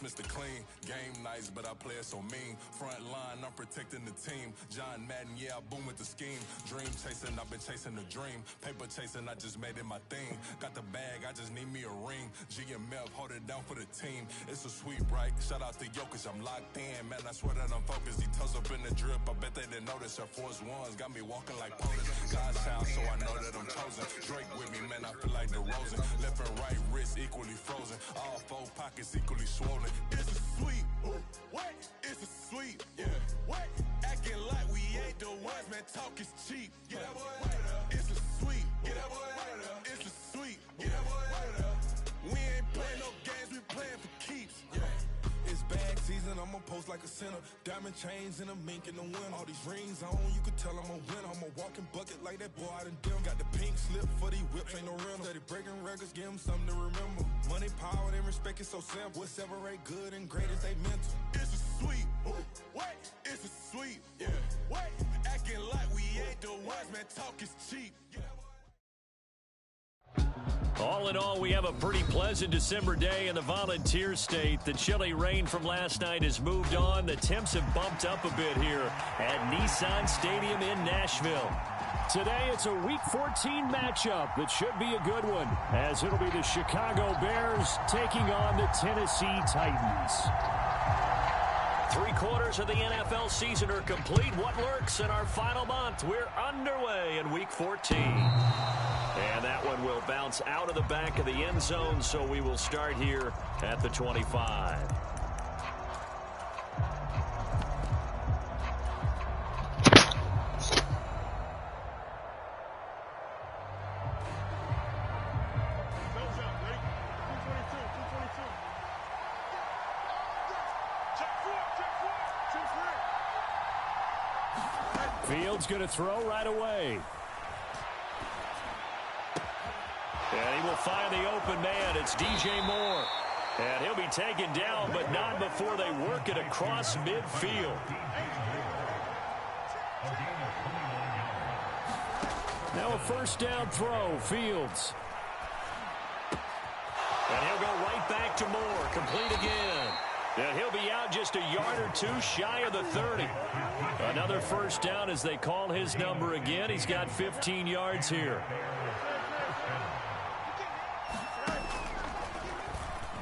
It's Mr. Clean. Game nice, but I play it so mean. Front line, I'm protecting the team. John Madden, yeah, I boom with the scheme. Dream chasing, I've been chasing the dream. Paper chasing, I just made it my thing. Got the bag, I just need me a ring. GMF, hold it down for the team. It's a sweet right. Shout out to Jokic, I'm locked in. Man, I swear that I'm focused. He toes up in the drip. I bet they didn't notice. Air Force Ones got me walking like POTUS. God's child, so I know that I'm chosen. Drake with me, man, I feel like DeRozan. Left and right wrist equally frozen. All four pockets equally swollen. It's a sweet. What? It's a sweet. Yeah. What? Acting like we ain't the ones, man. Talk is cheap. Get that boy out of there. It's a sweet. Get that boy out of there. It's a sweet. Get that boy out of there. We ain't playing no games, we playing for keeps. Yeah. It's bag season, I'ma post like a sinner. Diamond chains and a mink in the wind. All these rings on, you can tell I'm a winner. I'm a walking bucket like that boy out in dim. Got the pink slip for these whips, ain't no rims. Steady breaking records, give them something to remember. Money, power, and respect is so simple. What separate good and great is they mental. It's a sweet. What? It's a sweet. Yeah. What? Acting like we ain't the ones, man. Talk is cheap. All in all, we have a pretty pleasant December day in the Volunteer State. The chilly rain from last night has moved on. The temps have bumped up a bit here at Nissan Stadium in Nashville. Today, it's a Week 14 matchup that should be a good one, as it'll be the Chicago Bears taking on the Tennessee Titans. 3/4 of the NFL season are complete. What lurks in our final month? We're underway in Week 14. And that one will bounce out of the back of the end zone, so we will start here at the 25. Fields going to throw right away. And he will find the open man. It's DJ Moore. And he'll be taken down, but not before they work it across midfield. Now a first down throw, Fields. And he'll go right back to Moore. Complete again. And he'll be out just a yard or two shy of the 30. Another first down as they call his number again. He's got 15 yards here.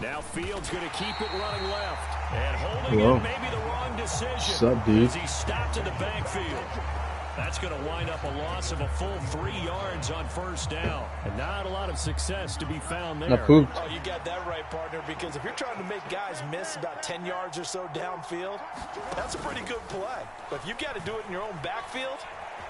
Now Fields going to keep it running left. And holding it may be the wrong decision. What's up, dude? As he stopped in the backfield. That's going to wind up a loss of a full 3 yards on first down. And not a lot of success to be found there. Oh, you got that right, partner, because if you're trying to make guys miss about 10 yards or so downfield, that's a pretty good play. But if you've got to do it in your own backfield,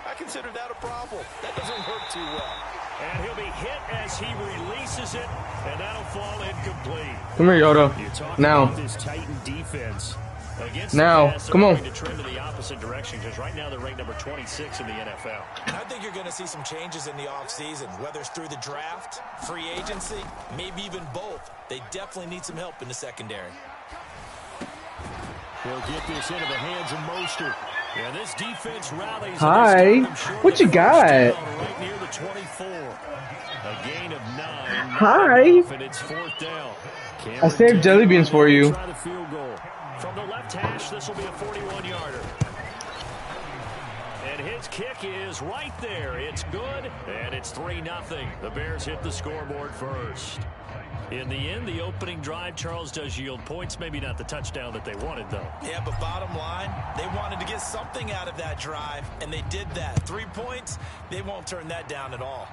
I consider that a problem. That doesn't work too well. And he'll be hit as he releases it, and that'll fall incomplete. Come here, Yoda. Now. This Titan defense. Now, come on. To trend in the opposite direction because right now they're ranked number 26 in the NFL. I think you're going to see some changes in the offseason, whether it's through the draft, free agency, maybe even both. They definitely need some help in the secondary. He'll get this into the hands of Mostert. Yeah, this defense rallies. Hi. What you got? Right near the 24. A gain of 9. Hi. And it's fourth down. I saved jelly beans for you. Try the field goal. From the left hash, this will be a 41-yarder. And his kick is right there. It's good, and it's 3-0. The Bears hit the scoreboard first. In the end, the opening drive, Charles, does yield points. Maybe not the touchdown that they wanted, though. Yeah, but bottom line, they wanted to get something out of that drive, and they did that. 3 points, they won't turn that down at all.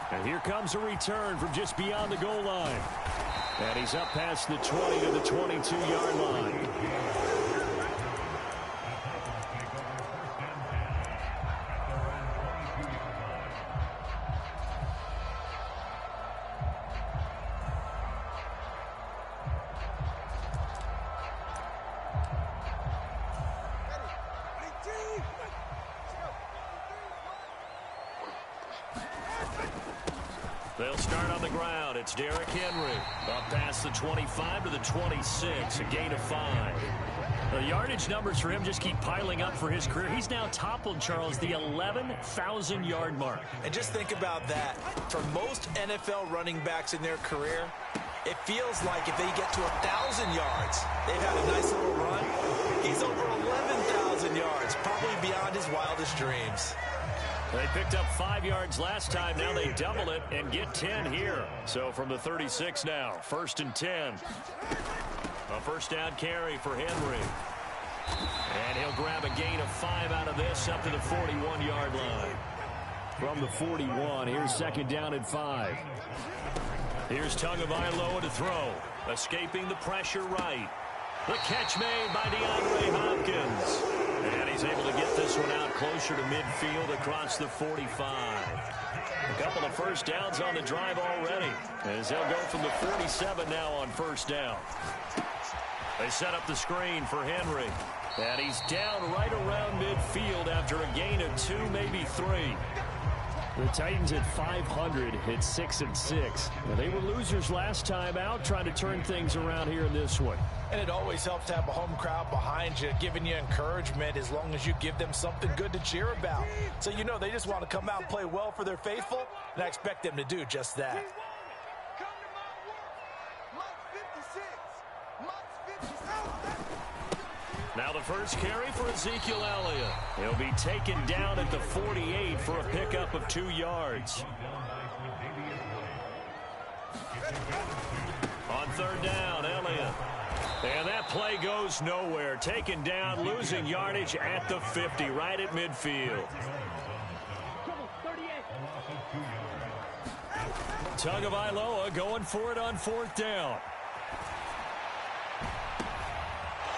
And here comes a return from just beyond the goal line. And he's up past the 20 to the 22-yard line. They'll start on the ground. It's Derrick Henry. Up past the 25 to the 26. A gain of 5. The yardage numbers for him just keep piling up for his career. He's now toppled, Charles, the 11,000-yard mark. And just think about that. For most NFL running backs in their career, It feels like if they get to 1,000 yards, they've had a nice little run. He's over 11,000 yards, probably beyond his wildest dreams. They picked up 5 yards last time. Now they double it and get 10 here. So from the 36 now, 1st and 10. A first down carry for Henry. And he'll grab a gain of 5 out of this up to the 41-yard line. From the 41, here's 2nd down and 5. Here's Tagovailoa to throw. Escaping the pressure right. The catch made by DeAndre Hopkins. And he's able to get this one out closer to midfield across the 45. A couple of first downs on the drive already, as they'll go from the 47 now on first down. They set up the screen for Henry. And he's down right around midfield after a gain of 2, maybe 3. The Titans at 500 hit 6-6. They were losers last time out, trying to turn things around here in this one. And it always helps to have a home crowd behind you, giving you encouragement as long as you give them something good to cheer about. So you know they just want to come out and play well for their faithful, and I expect them to do just that. Now the first carry for Ezekiel Elliott. He'll be taken down at the 48 for a pickup of 2 yards. On 3rd down, Elliott. And that play goes nowhere. Taken down, losing yardage at the 50, right at midfield. Tagovailoa going for it on 4th down.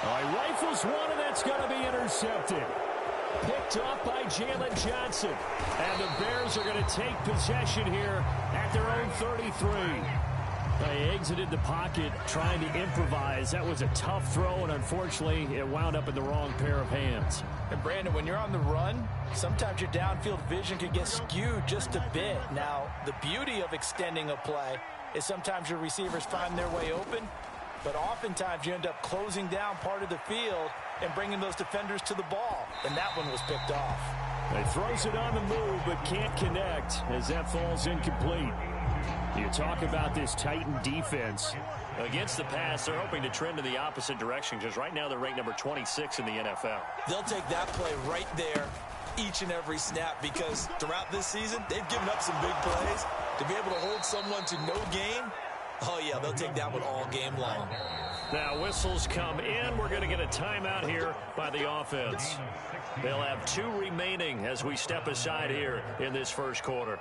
He rifles one, and that's going to be intercepted. Picked off by Jalen Johnson. And the Bears are going to take possession here at their own 33. They exited the pocket trying to improvise. That was a tough throw, and unfortunately, it wound up in the wrong pair of hands. And Brandon, when you're on the run, sometimes your downfield vision can get skewed just a bit. Now, the beauty of extending a play is sometimes your receivers find their way open, but oftentimes you end up closing down part of the field and bringing those defenders to the ball. And that one was picked off. He throws it on the move, but can't connect as that falls incomplete. You talk about this Titan defense. Against the pass, they're hoping to trend in the opposite direction because right now they're ranked number 26 in the NFL. They'll take that play right there each and every snap because throughout this season, they've given up some big plays. To be able to hold someone to no gain, oh, yeah, they'll take that one all game long. Now whistles come in. We're going to get a timeout here by the offense. They'll have 2 remaining as we step aside here in this first quarter.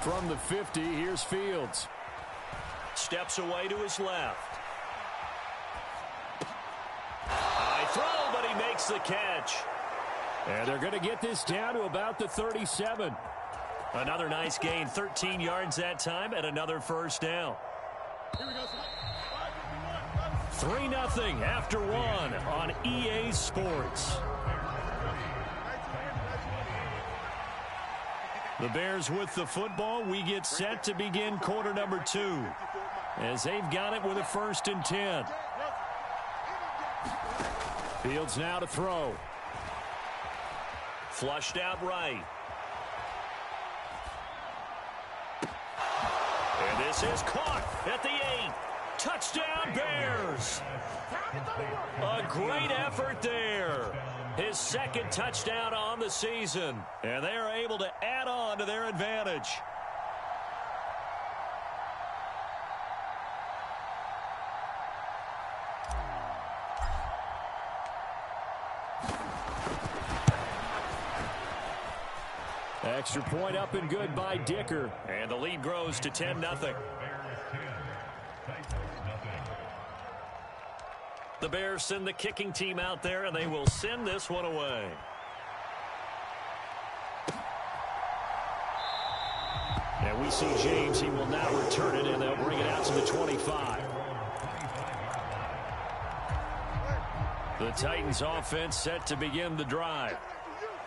From the 50, here's Fields. Steps away to his left. High throw, but he makes the catch. And they're going to get this down to about the 37. Another nice gain, 13 yards that time, and another first down. 3-0 after 1 on EA Sports. The Bears with the football. We get set to begin quarter number 2 as they've got it with a 1st and 10. Fields now to throw. Flushed out right. And this is caught at the 8. Touchdown Bears. A great effort there. His 2nd touchdown on the season. And they are able to add on to their advantage. Extra point up and good by Dicker. And the lead grows to 10-0. The Bears send the kicking team out there, and they will send this one away. And we see James. He will now return it, and they'll bring it out to the 25. The Titans offense set to begin the drive.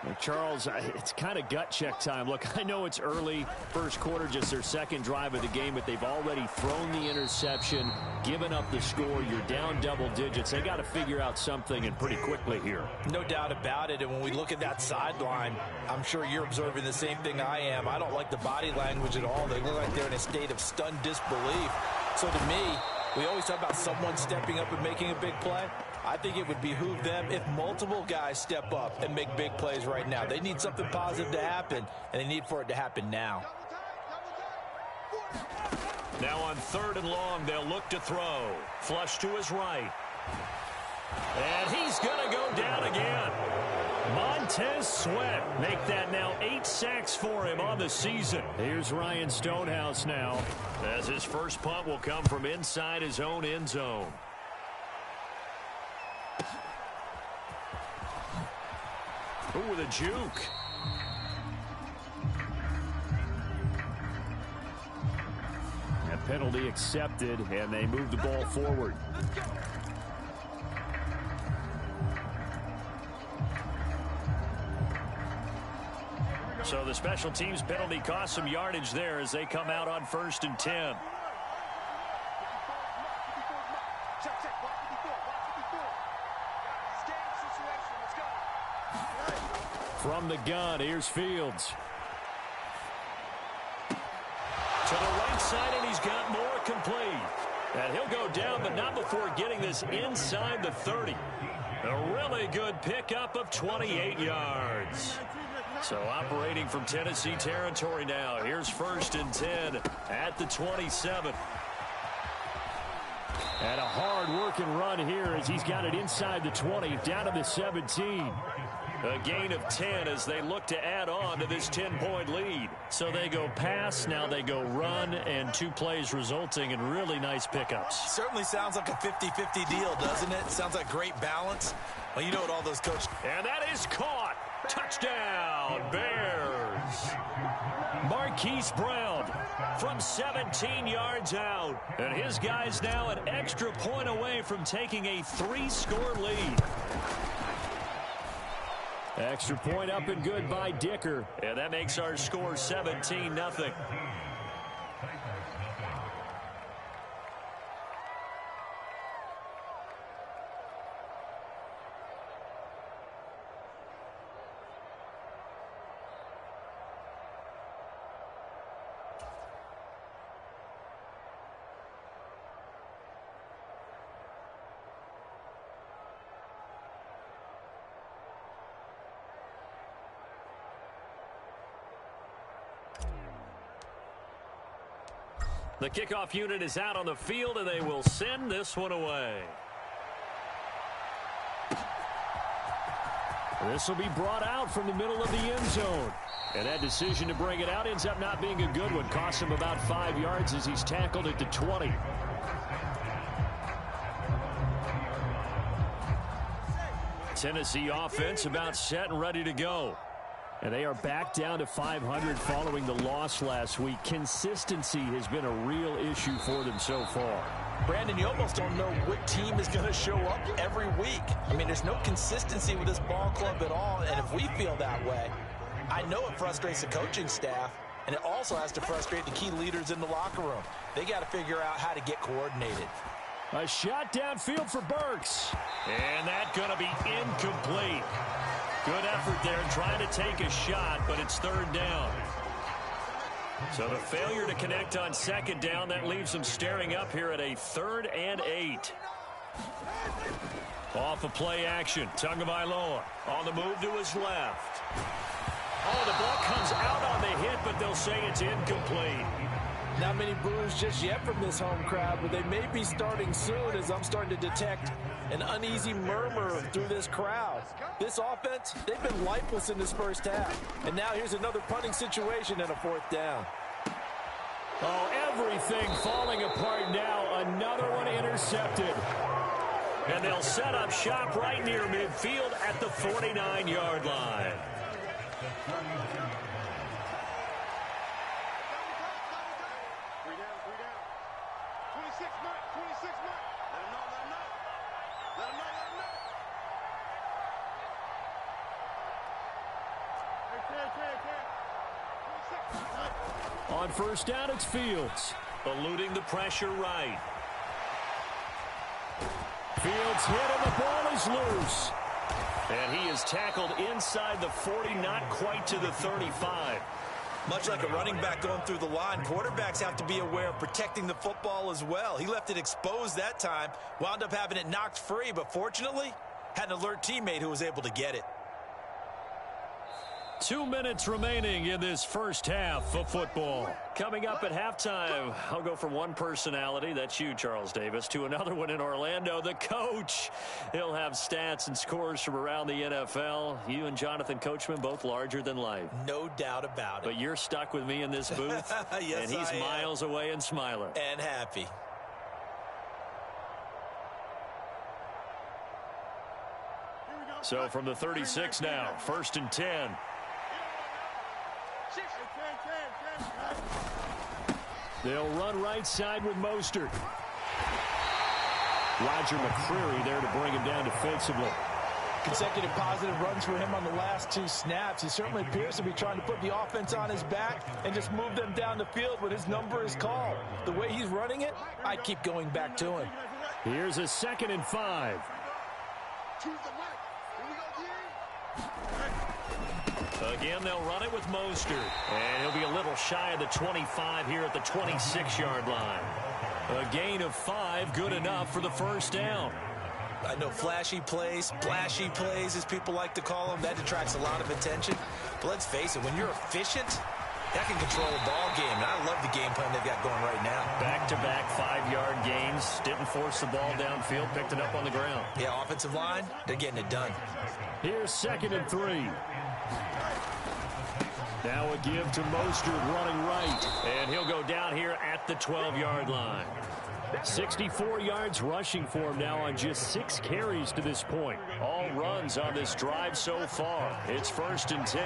Well, Charles, it's kind of gut check time. Look, I know it's early, first quarter, just their second drive of the game, but they've already thrown the interception, given up the score. You're down double digits. They got to figure out something, and pretty quickly here. No doubt about it, and when we look at that sideline, I'm sure you're observing the same thing I am. I don't like the body language at all. They look like they're in a state of stunned disbelief. So to me, we always talk about someone stepping up and making a big play. I think it would behoove them if multiple guys step up and make big plays right now. They need something positive to happen, and they need for it to happen now. Now on 3rd and long, they'll look to throw. Flush to his right. And he's going to go down again. Montez Sweat make that now 8 sacks for him on the season. Here's Ryan Stonehouse now, as his first punt will come from inside his own end zone. Ooh, with a juke. A penalty accepted, and they move the ball forward. So the special teams penalty cost some yardage there as they come out on 1st and 10. From the gun, here's Fields. To the right side, and he's got more complete. And he'll go down, but not before getting this inside the 30. A really good pickup of 28 yards. So operating from Tennessee territory now. Here's 1st and 10 at the 27. And a hard-working run here as he's got it inside the 20, down to the 17. A gain of 10 as they look to add on to this 10-point lead. So they go pass, now they go run, and 2 plays resulting in really nice pickups. Certainly sounds like a 50-50 deal, doesn't it? Sounds like great balance. Well, you know what all those coaches... And that is caught. Touchdown, Bears. Marquise Brown from 17 yards out. And his guys now an extra point away from taking a 3-score lead. Extra point up and good by Dicker. And that makes our score 17-0. The kickoff unit is out on the field, and they will send this one away. This will be brought out from the middle of the end zone. And that decision to bring it out ends up not being a good one. Costs him about 5 yards as he's tackled at the 20. Tennessee offense about set and ready to go. And they are back down to 500 following the loss last week. Consistency has been a real issue for them so far. Brandon, you almost don't know what team is going to show up every week. I mean, there's no consistency with this ball club at all, and if we feel that way, I know it frustrates the coaching staff, and it also has to frustrate the key leaders in the locker room. They got to figure out how to get coordinated. A shot downfield for Burks. And that's going to be incomplete. Good effort there trying to take a shot, but it's 3rd down. So the failure to connect on 2nd down, that leaves them staring up here at a 3rd and 8. Off of play action, Tagovailoa on the move to his left. Oh, the ball comes out on the hit, but they'll say it's incomplete. Not many boos just yet from this home crowd, but they may be starting soon as I'm starting to detect an uneasy murmur through this crowd. This offense, they've been lifeless in this first half. And now here's another punting situation and a 4th down. Oh, everything falling apart now. Another one intercepted. And they'll set up shop right near midfield at the 49-yard line. On first down, it's Fields. Eluding the pressure right. Fields hit and the ball is loose. And he is tackled inside the 40, not quite to the 35. Much like a running back going through the line, quarterbacks have to be aware of protecting the football as well. He left it exposed that time, wound up having it knocked free, but fortunately, had an alert teammate who was able to get it. 2 minutes remaining in this first half of football. Coming up at halftime, I'll go from one personality, that's you, Charles Davis, to another one in Orlando, the coach. He'll have stats and scores from around the NFL. You and Jonathan Coachman, both larger than life. No doubt about it. But you're stuck with me in this booth, yes, and he's miles away and smiling. And happy. So from the 36 now, 1st and 10. They'll run right side with Mostert. Roger McCreary there to bring him down defensively. Consecutive positive runs for him on the last 2 snaps. He certainly appears to be trying to put the offense on his back and just move them down the field when his number is called. The way he's running it, I keep going back to him. Here's a 2nd and 5. Again, they'll run it with Mostert. And he'll be a little shy of the 25 here at the 26-yard line. A gain of 5, good enough for the first down. I know flashy plays, splashy plays, as people like to call them, that detracts a lot of attention. But let's face it, when you're efficient, that can control a ball game. And I love the game plan they've got going right now. Back-to-back 5-yard gains. Didn't force the ball downfield, picked it up on the ground. Yeah, offensive line, they're getting it done. Here's 2nd and 3. Now a give to Mostert running right. And he'll go down here at the 12-yard line. 64 yards rushing for him now on just 6 carries to this point. All runs on this drive so far. It's 1st and 10.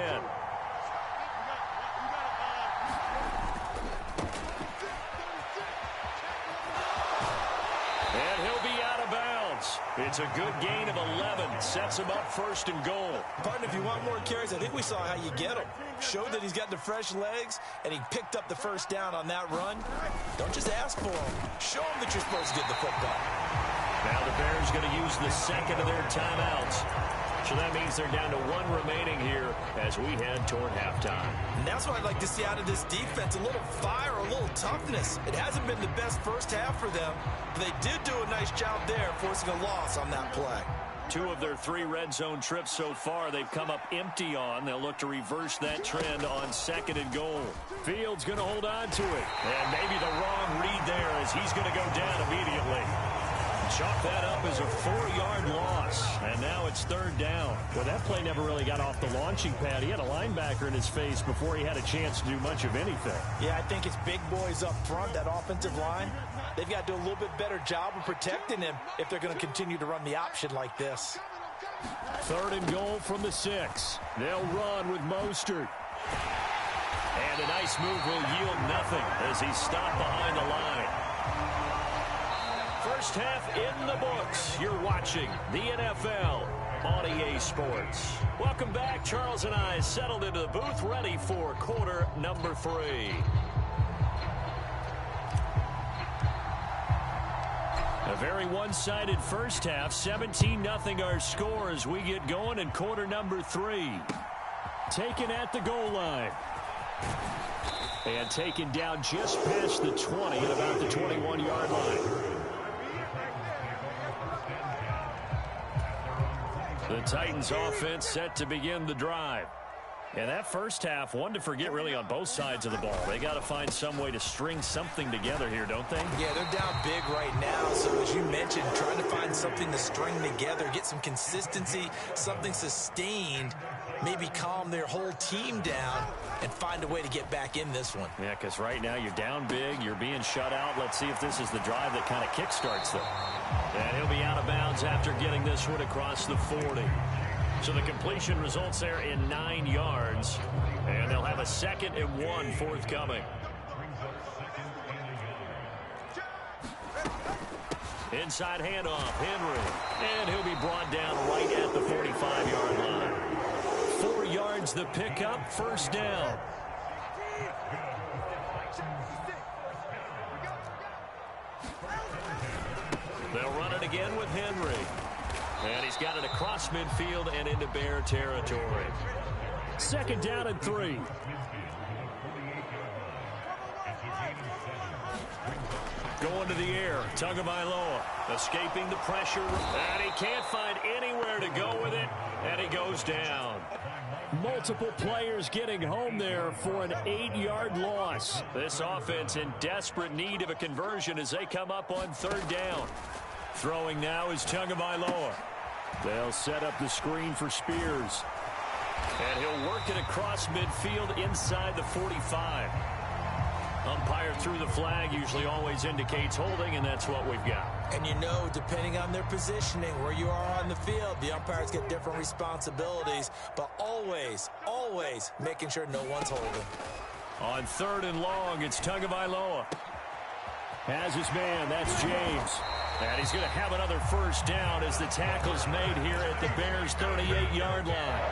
And he'll be out of bounds. It's a good gain of 11. Sets him up 1st and goal. Partner, if you want more carries, I think we saw how you get him. Showed that he's got the fresh legs, and he picked up the first down on that run. Don't just ask for him. Show him that you're supposed to get the football. Now the Bears going to use the 2nd of their timeouts. So that means they're down to 1 remaining here as we head toward halftime. And that's what I'd like to see out of this defense. A little fire, a little toughness. It hasn't been the best first half for them, but they did do a nice job there, forcing a loss on that play. 2 of their 3 red zone trips so far they've come up empty on. They'll look to reverse that trend on 2nd and goal. Fields going to hold on to it. And maybe the wrong read there as he's going to go down immediately. Chalk that up as a 4-yard loss. And now it's 3rd down. Well, that play never really got off the launching pad. He had a linebacker in his face before he had a chance to do much of anything. Yeah, I think it's big boys up front, that offensive line. They've got to do a little bit better job of protecting him if they're going to continue to run the option like this. 3rd and goal from the 6. They'll run with Mostert. And a nice move will yield nothing as he's stopped behind the line. First half in the books. You're watching the NFL on EA Sports. Welcome back. Charles and I settled into the booth, ready for quarter number 3. A very one-sided first half. 17-0 our score as we get going in quarter number 3. Taken at the goal line. And taken down just past the 20 at about the 21-yard line. The Titans offense set to begin the drive. And that first half, one to forget really on both sides of the ball. They got to find some way to string something together here, don't they? Yeah, they're down big right now. So as you mentioned, trying to find something to string together, get some consistency, something sustained, maybe calm their whole team down and find a way to get back in this one. Yeah, because right now you're down big, you're being shut out. Let's see if this is the drive that kind of kickstarts them. And he'll be out of bounds after getting this one across the 40. So the completion results there in 9 yards. And they'll have a 2nd and 1 forthcoming. Inside handoff, Henry. And he'll be brought down right at the 45-yard line. 4 yards the pickup, first down. They'll run it again with Henry. And he's got it across midfield and into Bear territory. Second down and 3. Going to the air, Tagovailoa escaping the pressure, and he can't find anywhere to go with it, and he goes down. Multiple players getting home there for an 8-yard loss. This offense in desperate need of a conversion as they come up on third down. Throwing now is Tagovailoa. They'll set up the screen for Spears. And he'll work it across midfield inside the 45. Umpire threw the flag, usually always indicates holding, and that's what we've got. And you know, depending on their positioning, where you are on the field, the umpires get different responsibilities, but always, always making sure no one's holding. On third and long, it's Tagovailoa. Has his man, that's James. And he's going to have another first down as the tackle's made here at the Bears' 38-yard line.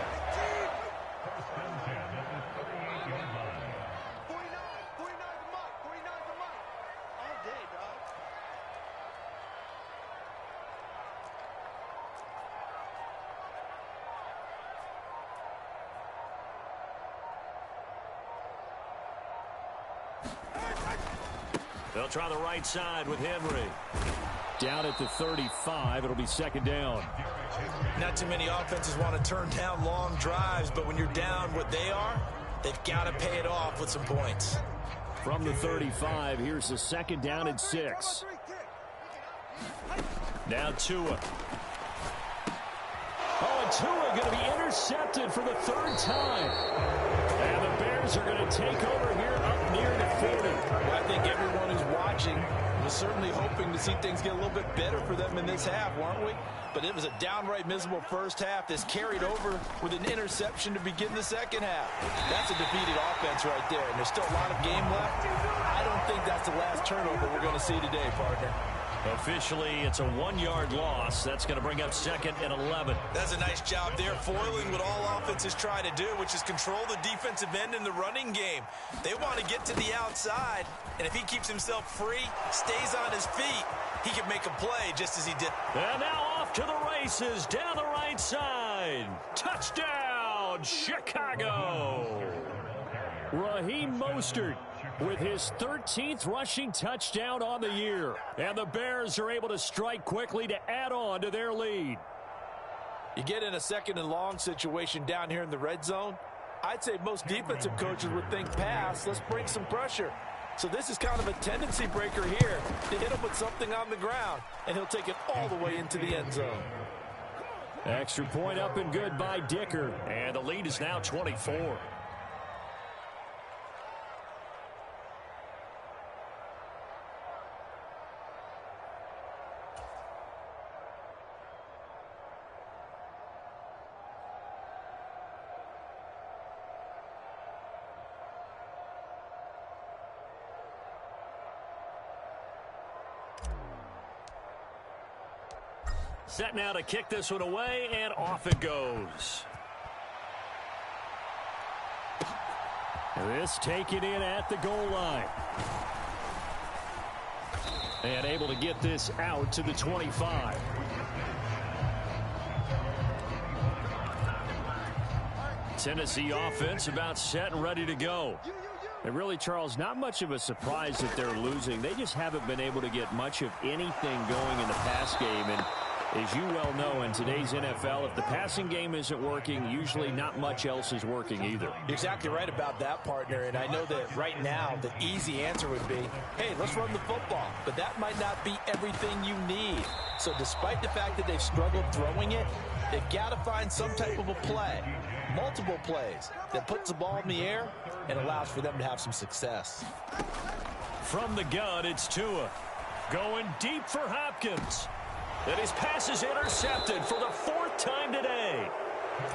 They'll try the right side with Henry. Down at the 35, it'll be second down. Not too many offenses want to turn down long drives, but when you're down what they are, they've got to pay it off with some points. From the 35, here's the second down and 6. Now Tua. Oh, and Tua going to be intercepted for the third time. And the Bears are going to take over here up near the 40. I think everyone who's watching was certainly hoping to see things get a little bit better for them in this half, weren't we? But it was a downright miserable first half. This carried over with an interception to begin the second half. That's a defeated offense right there, and there's still a lot of game left. I don't think that's the last turnover we're going to see today, partner. Officially, it's a 1-yard loss. That's going to bring up second and 11. That's a nice job there, foiling what all offenses try to do, which is control the defensive end in the running game. They want to get to the outside, and if he keeps himself free, stays on his feet, he can make a play just as he did. And now off to the races, down the right side. Touchdown, Chicago! Raheem Mostert with his 13th rushing touchdown on the year. And the Bears are able to strike quickly to add on to their lead. You get in a second and long situation down here in the red zone, I'd say most defensive coaches would think pass, let's bring some pressure. So this is kind of a tendency breaker here to hit him with something on the ground, and he'll take it all the way into the end zone. Extra point up and good by Dicker. And the lead is now 24. Set now to kick this one away, and off it goes. This taken in at the goal line. And able to get this out to the 25. Tennessee offense about set and ready to go. And really, Charles, not much of a surprise that they're losing. They just haven't been able to get much of anything going in the pass game. And as you well know, in today's NFL, if the passing game isn't working, usually not much else is working either. You're exactly right about that, partner. And I know that right now the easy answer would be, hey, let's run the football. But that might not be everything you need. So despite the fact that they've struggled throwing it, they've got to find some type of a play, multiple plays, that puts the ball in the air and allows for them to have some success. From the gun, it's Tua. Going deep for Hopkins. And his pass is intercepted for the 4th time today.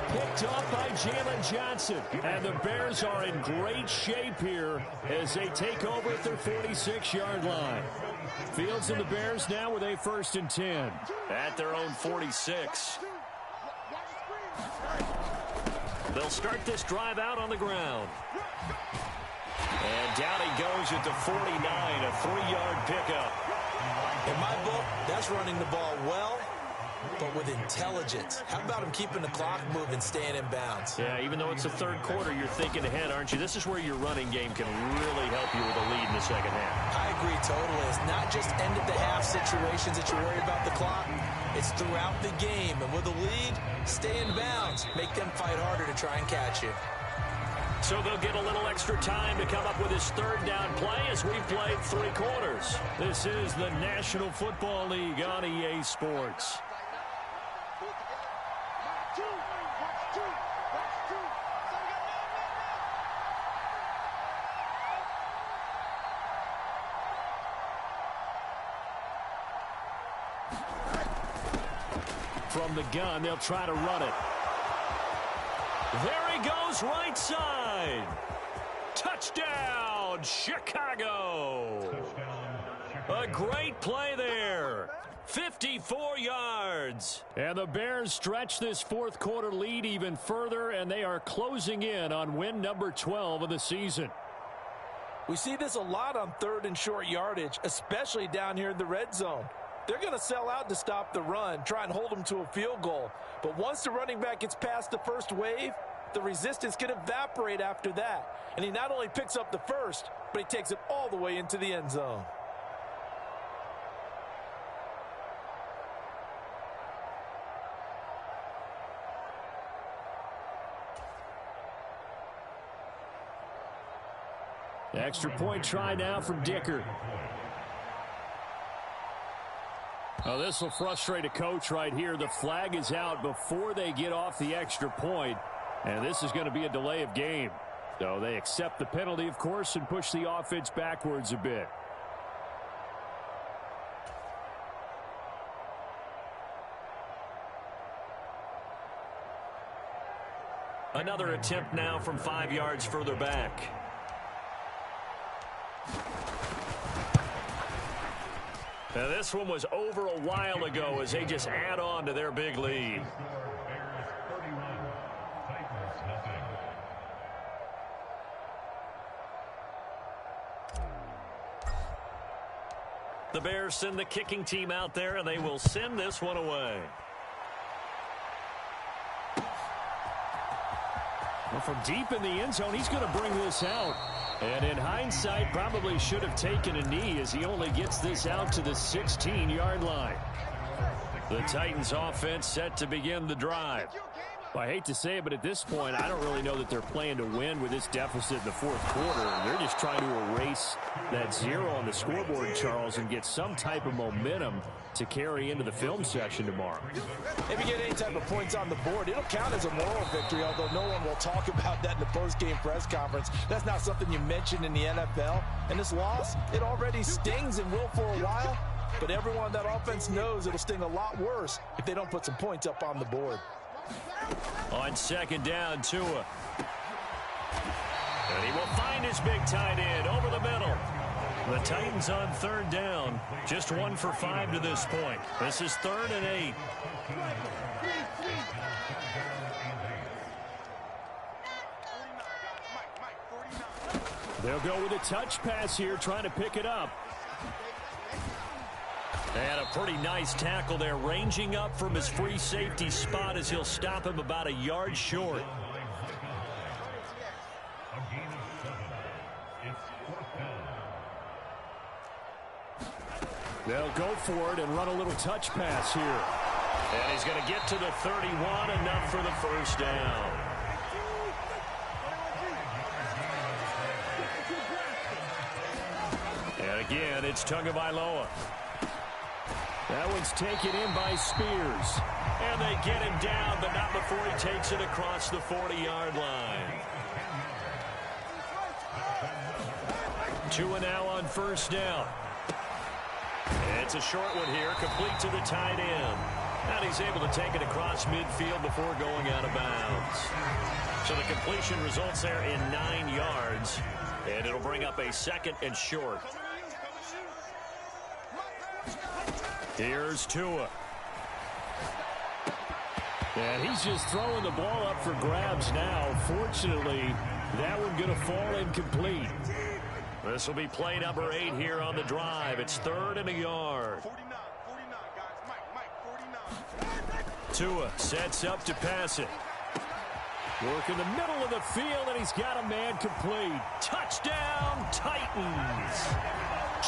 Picked off by Jalen Johnson. And the Bears are in great shape here as they take over at their 46-yard line. Fields and the Bears now with a 1st and 10 at their own 46. they'll start this drive out on the ground. And down he goes at the 49, a 3-yard pickup. In my book, that's running the ball well, but with intelligence. How about him keeping the clock moving, staying in bounds? Yeah, even though it's the third quarter, you're thinking ahead, aren't you? This is where your running game can really help you with a lead in the second half. I agree totally. It's not just end-of-the-half situations that you're worried about the clock. It's throughout the game. And with a lead, stay in bounds. Make them fight harder to try and catch you. So they'll get a little extra time to come up with his third down play as we've played 3 quarters. This is the National Football League on EA Sports. From the gun, they'll try to run it. There he goes, right side. Touchdown, Chicago. A great play there. 54 yards. And the Bears stretch this fourth quarter lead even further, and they are closing in on win number 12 of the season. We see this a lot on 3rd and short yardage, especially down here in the red zone. They're going to sell out to stop the run, try and hold them to a field goal. But once the running back gets past the first wave, the resistance can evaporate after that. And he not only picks up the first, but he takes it all the way into the end zone. Extra point try now from Dicker. Oh, this will frustrate a coach right here. The flag is out before they get off the extra point, and this is going to be a delay of game. So they accept the penalty, of course, and push the offense backwards a bit. Another attempt now from 5 yards further back. Now this one was over a while ago as they just add on to their big lead. The Bears send the kicking team out there, and they will send this one away. Well, from deep in the end zone, he's going to bring this out. And in hindsight, probably should have taken a knee as he only gets this out to the 16-yard line. The Titans offense set to begin the drive. Well, I hate to say it, but at this point, I don't really know that they're playing to win with this deficit in the fourth quarter. They're just trying to erase that 0 on the scoreboard, Charles, and get some type of momentum to carry into the film session tomorrow. If you get any type of points on the board, it'll count as a moral victory, although no one will talk about that in the post-game press conference. That's not something you mentioned in the NFL. And this loss, it already stings and will for a while, but everyone on that offense knows it'll sting a lot worse if they don't put some points up on the board. On second down, Tua. And he will find his big tight end over the middle. The Titans on third down. Just 1 for 5 to this point. This is 3rd and 8. They'll go with a touch pass here, trying to pick it up. And a pretty nice tackle there, ranging up from his free safety spot as he'll stop him about a yard short. They'll go for it and run a little touch pass here. And he's going to get to the 31, enough for the first down. And again, it's Tagovailoa. That one's taken in by Spears. And they get him down, but not before he takes it across the 40-yard line. Tua now on first down. It's a short one here, complete to the tight end. And he's able to take it across midfield before going out of bounds. So the completion results there in 9 yards. And it'll bring up a 2nd and short. Here's Tua. And he's just throwing the ball up for grabs now. Fortunately, that one going to fall incomplete. This will be play number 8 here on the drive. It's 3rd and a yard. 49, guys. Mike, 49. Tua sets up to pass it. Work in the middle of the field, and he's got a man complete. Touchdown, Titans.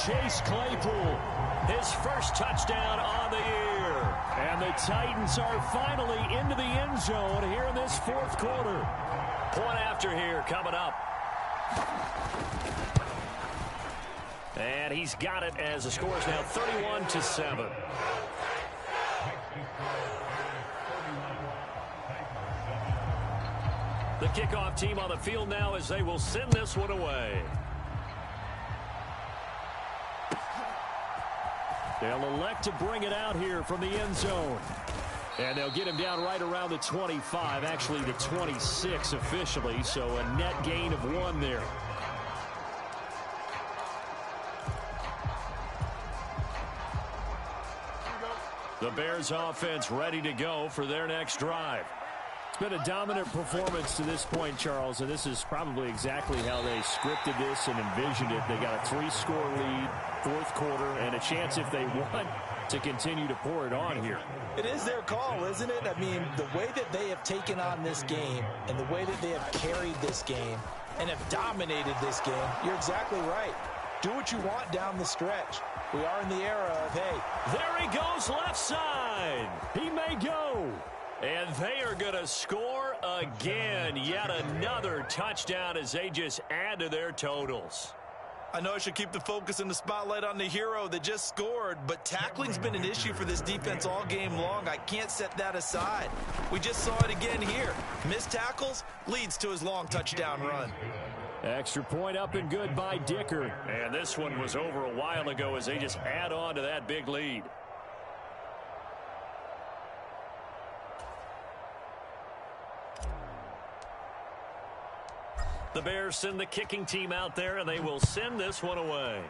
Chase Claypool, his first touchdown on the year. And the Titans are finally into the end zone here in this 4th quarter. Point after here coming up. And he's got it as the score is now 31-7. The kickoff team on the field now as they will send this one away. They'll elect to bring it out here from the end zone. And they'll get him down right around the 25, actually the 26 officially, so a net gain of 1 there. The Bears offense ready to go for their next drive. It's been a dominant performance to this point, Charles, and this is probably exactly how they scripted this and envisioned it. They got a 3-score lead, 4th quarter, and a chance if they want to continue to pour it on here. It is their call, isn't it? I mean, the way that they have taken on this game and the way that they have carried this game and have dominated this game, you're exactly right. Do what you want down the stretch. We are in the era of, hey. There he goes left side. He may go. And they are going to score again. Yet another touchdown as they just add to their totals. I know I should keep the focus and the spotlight on the hero that just scored, but tackling's been an issue for this defense all game long. I can't set that aside. We just saw it again here. Missed tackles leads to his long touchdown run. Extra point up and good by Dicker. And this one was over a while ago as they just add on to that big lead. The Bears send the kicking team out there, and they will send this one away.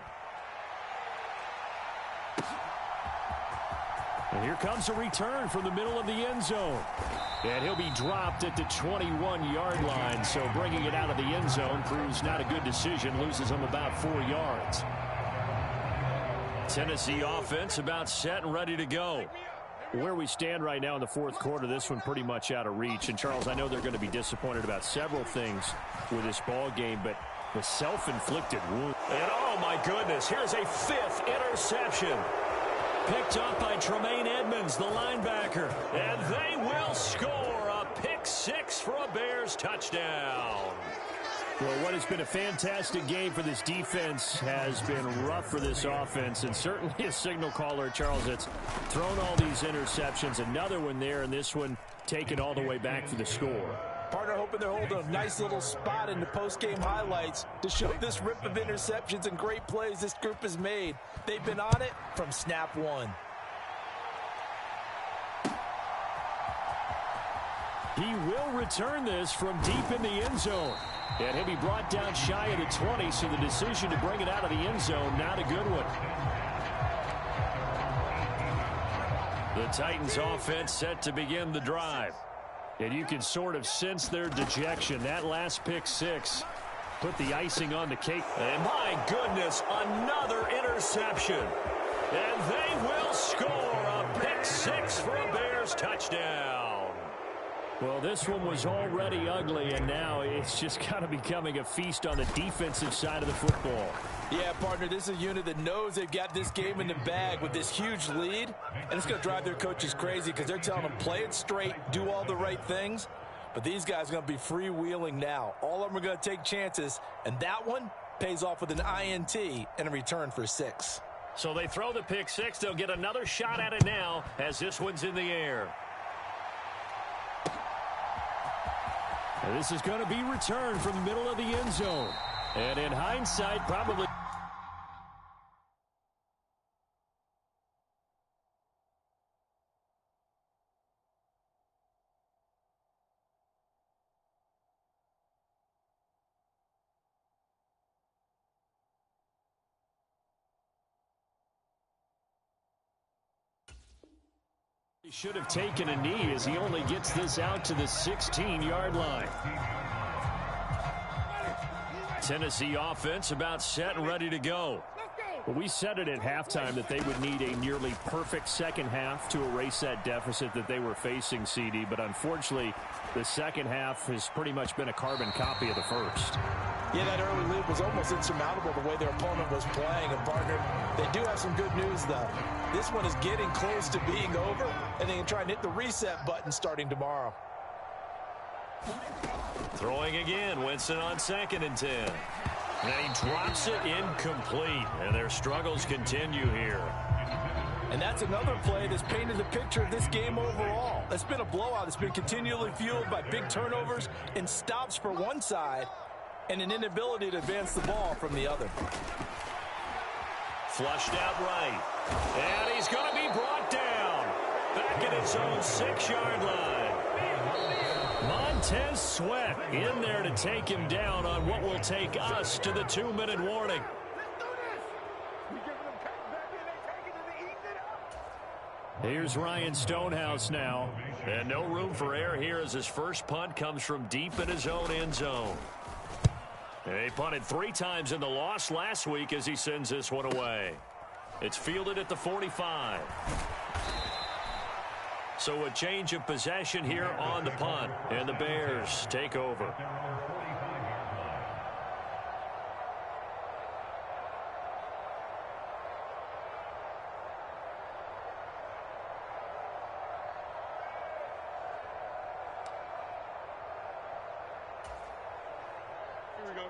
And here comes a return from the middle of the end zone. And he'll be dropped at the 21-yard line, so bringing it out of the end zone proves not a good decision, loses him about 4 yards. Tennessee offense about set and ready to go. Where we stand right now in the 4th quarter, this one pretty much out of reach. And, Charles, I know they're going to be disappointed about several things with this ball game, but the self-inflicted wound. And, oh, my goodness, here's a 5th interception. Picked up by Tremaine Edmonds, the linebacker. And they will score a pick 6 for a Bears touchdown. Well, what has been a fantastic game for this defense has been rough for this offense, and certainly a signal caller, Charles, that's thrown all these interceptions. Another one there, and this one taken all the way back for the score. Partner hoping they're holding a nice little spot in the post-game highlights to show this rip of interceptions and great plays this group has made. They've been on it from snap 1. He will return this from deep in the end zone. And he'll be brought down shy of the 20, so the decision to bring it out of the end zone, not a good one. The Titans offense set to begin the drive. And you can sort of sense their dejection. That last pick 6 put the icing on the cake. And my goodness, another interception. And they will score a pick 6 for a Bears touchdown. Well, this one was already ugly, and now it's just kind of becoming a feast on the defensive side of the football. Yeah, partner, this is a unit that knows they've got this game in the bag with this huge lead, and it's going to drive their coaches crazy because they're telling them play it straight, do all the right things, but these guys are going to be freewheeling now. All of them are going to take chances, and that one pays off with an INT and a return for 6. So they throw the pick 6. They'll get another shot at it now as this one's in the air. And this is going to be returned from the middle of the end zone. And in hindsight, probably... He should have taken a knee as he only gets this out to the 16-yard line. Tennessee offense about set and ready to go. But we said it at halftime that they would need a nearly perfect second half to erase that deficit that they were facing, CD. But unfortunately, the second half has pretty much been a carbon copy of the first. Yeah, that early lead was almost insurmountable the way their opponent was playing. And, partner, they do have some good news, though. This one is getting close to being over, and they can try and hit the reset button starting tomorrow. Throwing again, Winston on 2nd and 10. And he drops it incomplete, and their struggles continue here. And that's another play that's painted the picture of this game overall. It's been a blowout. It's been continually fueled by big turnovers and stops for one side and an inability to advance the ball from the other. Flushed out right. And he's going to be brought down. Back at his own 6-yard line. Montez Sweat in there to take him down on what will take us to the 2-minute warning. Here's Ryan Stonehouse now. And no room for error here as his first punt comes from deep in his own end zone. And he punted 3 times in the loss last week as he sends this one away. It's fielded at the 45. So a change of possession here on the punt. And the Bears take over.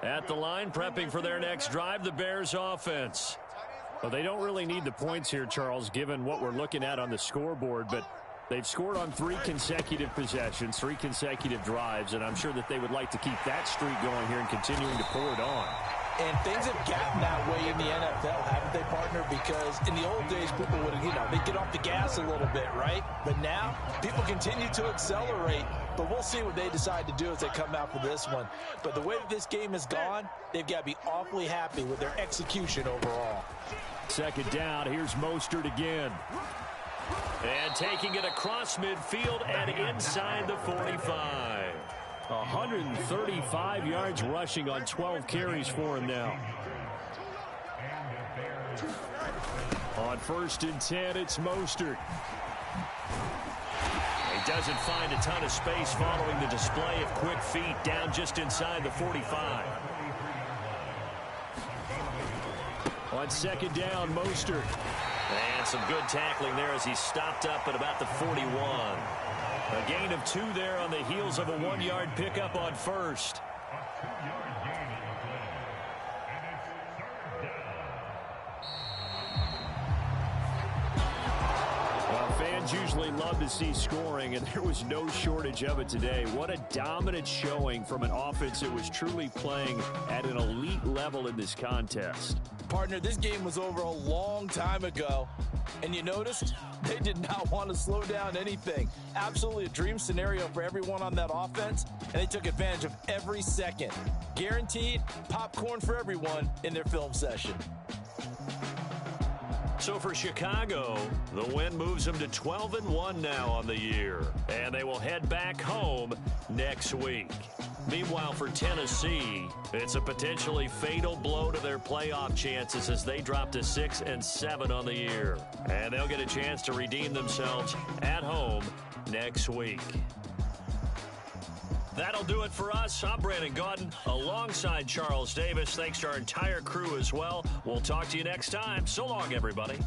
At the line, prepping for their next drive, the Bears offense. Well, they don't really need the points here, Charles, given what we're looking at on the scoreboard, but they've scored on 3 consecutive possessions, 3 consecutive drives, and I'm sure that they would like to keep that streak going here and continuing to pour it on. And things have gotten that way in the NFL, haven't they, partner? Because in the old days, people would, they'd get off the gas a little bit, right? But now, people continue to accelerate. But we'll see what they decide to do as they come out for this one. But the way that this game has gone, they've got to be awfully happy with their execution overall. 2nd down, here's Mostert again. And taking it across midfield and inside the 45. 135 yards rushing on 12 carries for him now. On 1st and 10, it's Mostert. He doesn't find a ton of space following the display of quick feet down just inside the 45. On 2nd down, Mostert. And some good tackling there as he stopped up at about the 41. A gain of 2 there on the heels of a 1-yard pickup on 1st. Well, fans usually love to see scoring, and there was no shortage of it today. What a dominant showing from an offense that was truly playing at an elite level in this contest. Partner, this game was over a long time ago, and you noticed they did not want to slow down anything. Absolutely a dream scenario for everyone on that offense, and they took advantage of every second. Guaranteed popcorn for everyone in their film session. So for Chicago, the win moves them to 12-1 now on the year, and they will head back home next week. Meanwhile, for Tennessee, it's a potentially fatal blow to their playoff chances as they drop to 6-7 on the year. And they'll get a chance to redeem themselves at home next week. That'll do it for us. I'm Brandon Gaudin alongside Charles Davis. Thanks to our entire crew as well. We'll talk to you next time. So long, everybody.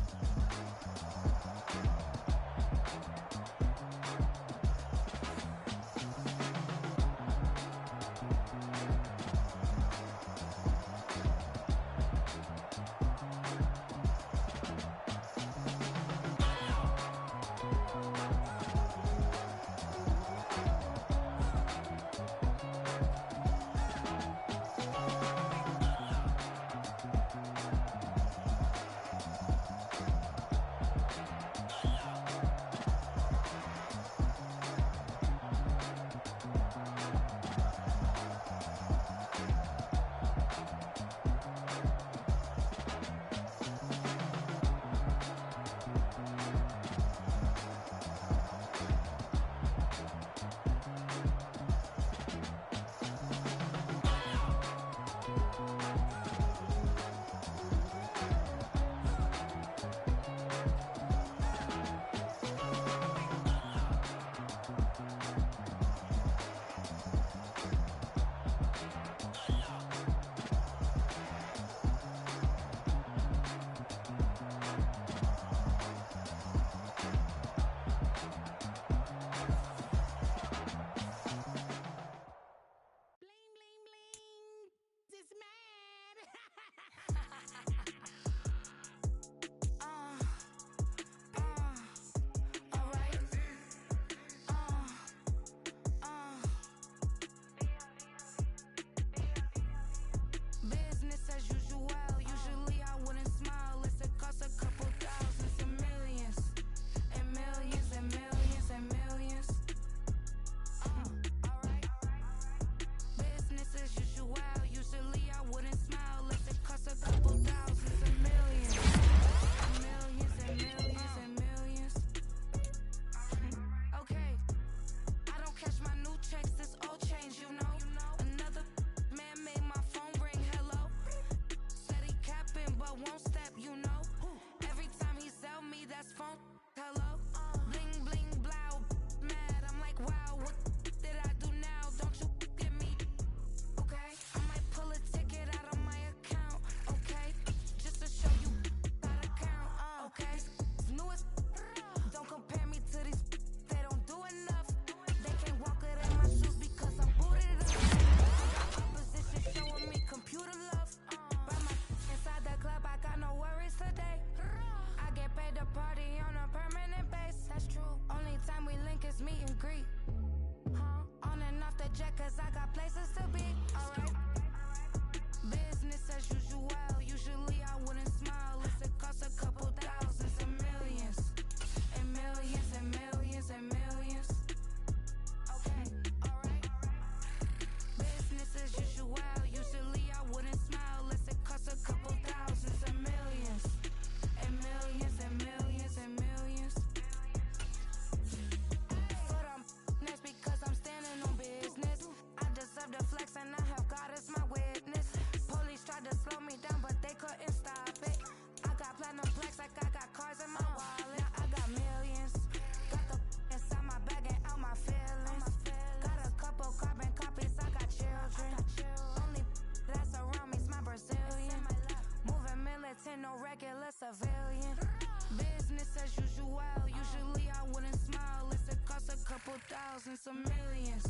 for millions.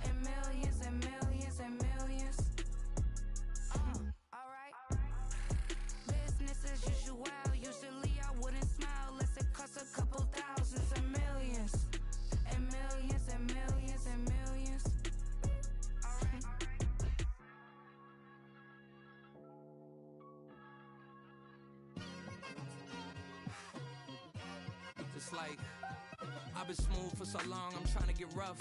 And millions and millions and millions. Alright. Business as usual. Usually I wouldn't smile unless it cost a couple thousands and millions. And millions and millions and millions. Alright. It's like I've been smooth for so long, I'm trying to get rough.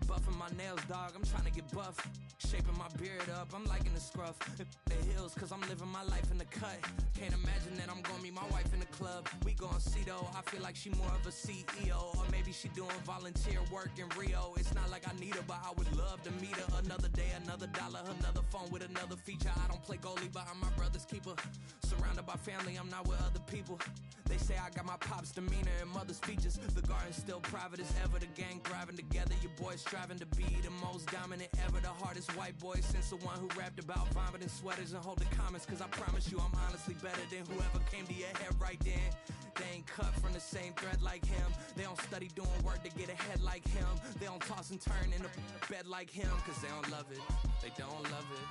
Buffing my nails, dog, I'm trying to get buff. Shaping my beard up, I'm liking the scruff. The hills, cause I'm living my life in the cut. Can't imagine that I'm gonna meet my wife in the club. We gon' see though, I feel like she more of a CEO. Or maybe she doing volunteer work in Rio. It's not like I need her, but I would love to meet her. Another day, another dollar, another phone with another feature. I don't play goalie, but I'm my brother's keeper. Surrounded by family, I'm not with other people. They say I got my pop's demeanor and mother's features. The garden's still private as ever. The gang thriving together. Your boys striving to be the most dominant ever. The hardest white boy since the one who rapped about vomiting sweaters and hold the comments. Cause I promise you I'm honestly better than whoever came to your head right then. They ain't cut from the same thread like him. They don't study doing work to get ahead like him. They don't toss and turn in the bed like him. Cause they don't love it. They don't love it.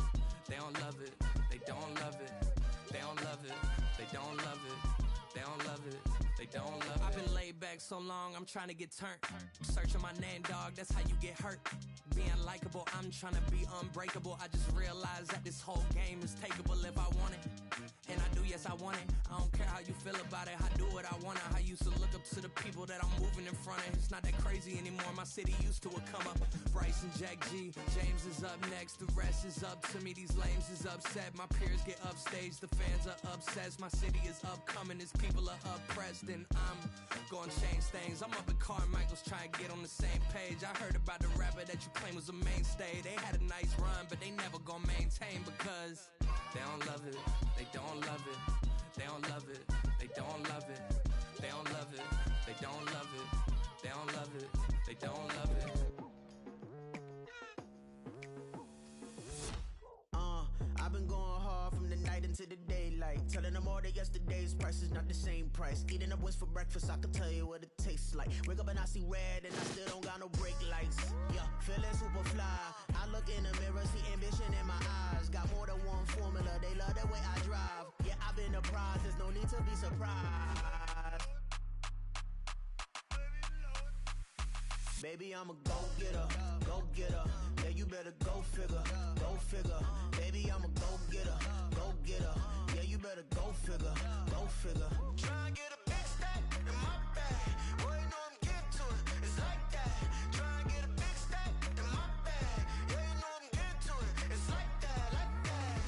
They don't love it. They don't love it. They don't love it. They don't love it. They don't love it, they don't love it. I've been laid back so long, I'm trying to get turned. Searching my name, dog, that's how you get hurt. Being likable, I'm trying to be unbreakable. I just realized that this whole game is takeable if I want it. And I do, yes, I want it. I don't care how you feel about it, I do what I want it. I used to look up to the people that I'm moving in front of. It's not that crazy anymore, my city used to a come up. Bryce and Jack G, James is up next. The rest is up to me, these lames is upset. My peers get upstage, the fans are obsessed. My city is upcoming, this people are oppressed. And I'm gonna change things. I'm up at Carmichael's trying to get on the same page. I heard about the rapper that you claim was a mainstay. They had a nice run, but they never gonna maintain because they don't love it. They don't love it. They don't love it. They don't love it. They don't love it. They don't love it. They don't love it. They don't love it. I've been going hard from the night into the daylight. Telling them all that yesterday's price is not the same price. Eating up wings for breakfast, I can tell you what it tastes like. Wake up and I see red and I still don't got no brake lights. Yeah, feeling super fly. I look in the mirror, see ambition in my eyes. Got more than one formula, they love the way I drive. Yeah, I've been a prize, there's no need to be surprised. Baby, I'm a go-getter, go-getter. Yeah, you better go figure, go figure. Baby, I'm a go-getter, go-getter. Yeah, you better go figure, go figure. Try and get a big stack in my bag. Boy, you know I'm getting to it, it's like that. Try and get a big stack in my bag. Yeah, you know I'm getting to it, it's like that, like that.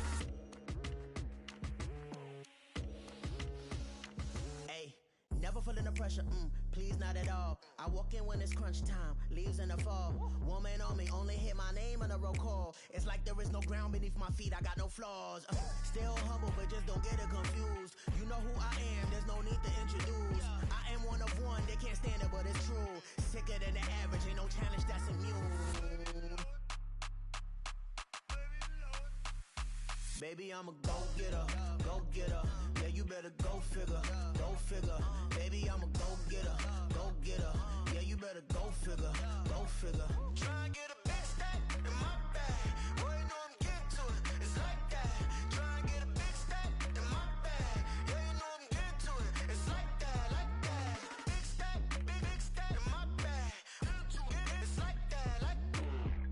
Hey, never feeling the pressure, please not at all. I walk in when it's crunch time, leaves in the fall. Woman on me, only hit my name on a roll call. It's like there is no ground beneath my feet, I got no flaws. Still humble, but just don't get it confused. You know who I am, there's no need to introduce. I am one of one, they can't stand it, but it's true. Sicker than the average, ain't no challenge that's immune. Baby, I'm a go-getter, go-getter. Yeah, you better go figure, go figure. Baby, I'm a go-getter, go-getter. Yeah, you better go figure, go figure. Try and get a big stack in my bag. Boy, you know I'm getting to it, it's like that. Try and get a big stack in my bag. Yeah, you know I'm getting to it, it's like that, like that. Big stack in my bag. It's like that, like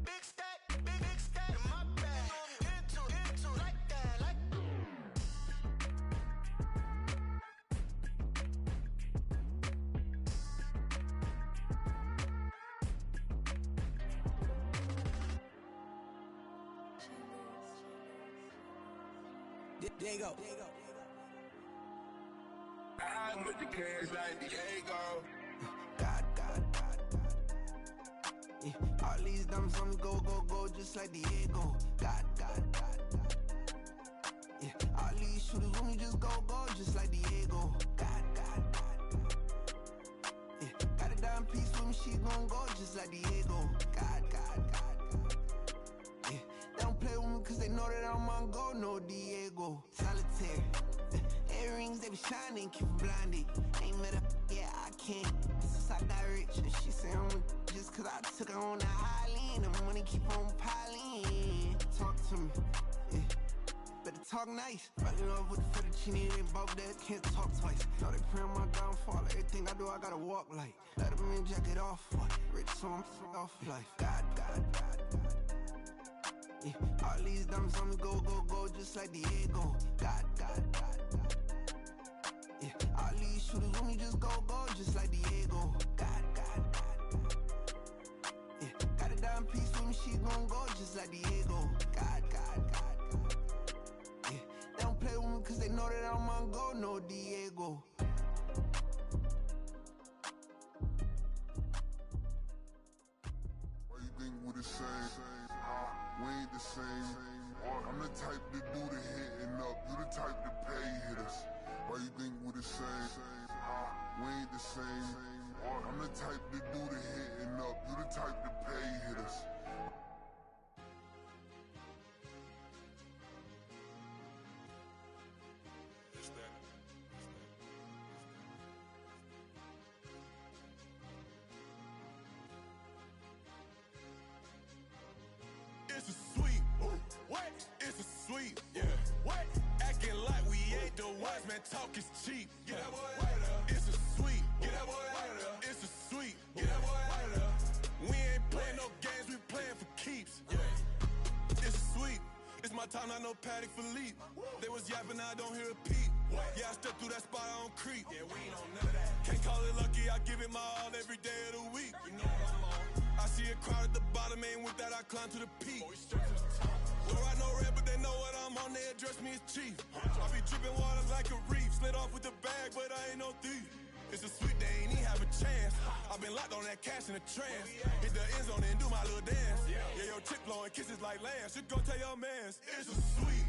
big stack in my bag. You know I'm getting to it, like that, like There you go. I'm with the cash like Diego. God. Yeah, all these diamonds on the go, just like Diego. God. Yeah, all these shooters on me just go, just like Diego. God. Yeah, got a dime piece with me, she gon' go just like Diego. God. Yeah, they don't play with me cause they know that I'm on go, no Diego. Solitaire, earrings they be shining, keep blinded. Ain't met a yeah, I can't. Since I got rich, and she said just cause I took her on the island, the money keep on piling. Talk to me, yeah. Better talk nice. Fell in love with the fettuccine, they both dead, can't talk twice. Now they pray on my downfall, everything I do, I gotta walk like. Let them in, jacket off, what? Rich, so I'm off life. God. Yeah, all these diamonds on me go, just like Diego. God. Yeah, all these shooters on me just go, just like Diego. God. Yeah, got a dime piece with me, she gon' go just like Diego. God. Yeah, they don't play with me cause they know that I'm on go, no Diego. Why you think we the same? We ain't the same. I'm the type to do the hitting up, you the type to pay hitters. Why you think we the same? We ain't the same. I'm the type to do the hitting up, you the type to pay hitters. It's a sweep. What? It's a sweep. Yeah. What? Acting like we ain't the ones, man. Talk is cheap. Get that boy out of there. It's a sweep. Get that boy out of there. It's a sweep. Get that boy out of there. We ain't playing no games, we playing for keeps. Yeah. It's a sweep. It's my time, not no Paddock Philippe. They was yapping, I don't hear a peep. Yeah, I step through that spot, I don't creep. Yeah, we ain't on none of that. Can't call it lucky, I give it my all every day of the week. You know what I'm on. I see a crowd at the bottom, ain't with that, I climb to the peak. Don't ride no red, but they know what I'm on, they address me as chief. I be dripping water like a reef, slid off with the bag, but I ain't no thief. It's a sweet, they ain't even have a chance. I've been locked on that cash in a trance. Hit the end zone and do my little dance. Yeah, your chick blowing kisses like Lance. You go tell your mans. It's a sweet.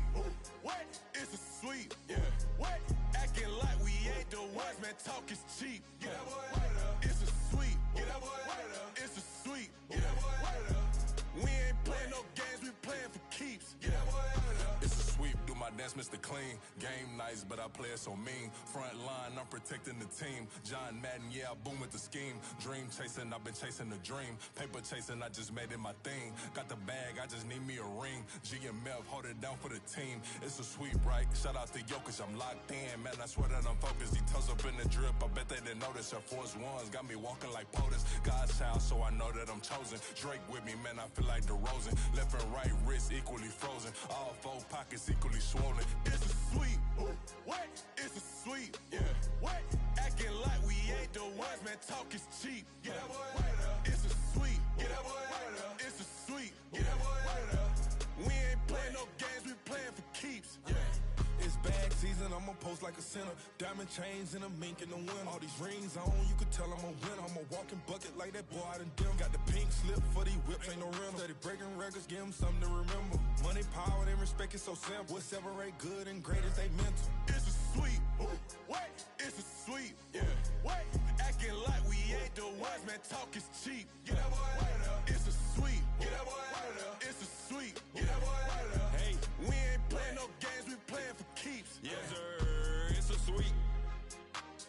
What? It's a sweet. Yeah. What? Acting like we ain't the ones, man. Talk is cheap. Get that boy out of there. It's a sweet. Get that boy out of there. It's a sweet. Get that boy out of there. We ain't playing no games, we playing for keeps. Get that boy out of there. It's a sweep. Do my dance, Mr. Clean. Game nice, but I play it so mean. Front line, I'm protecting the team. John Madden, yeah, I boom with the scheme. Dream chasing, I've been chasing the dream. Paper chasing, I just made it my thing. Got the bag, I just need me a ring. GMF, hold it down for the team. It's a sweep, right? Shout out to Jokic, I'm locked in. Man, I swear that I'm focused. He toes up in the drip, I bet they didn't notice. Air Force Ones got me walking like POTUS. God's child, so I know that I'm chosen. Drake with me, man, I feel like DeRozan. Left and right wrist equally frozen. All four pockets equally swollen. It's a sweep. What? It's a sweep. Yeah. What? Acting like we ain't the ones, man. Talk is cheap. Get that boy out of there. It's a sweep. Get that boy out of there. It's a sweep. Get that boy out of there. We ain't playing no games, we playing for keeps. Yeah. It's bag season, I'ma post like a sinner. Diamond chains and a mink in the wind. All these rings on, you could tell I'm a winner. I'm a walking bucket like that boy out in dim. Got the pink slip for these whips, ain't no rental. Steady breaking records, give them something to remember. Money, power, and respect is so simple. What separate good and great is they mental. It's a sweep. What? It's a sweep. Yeah. What? Acting like we ain't the ones, man. Talk is cheap. Get that boy out of there. It's a sweep. Get that boy out of there. It's a sweep. Get that boy out of there. Hey, we ain't playing no games, we playing for keeps. Yes, sir. It's a sweep.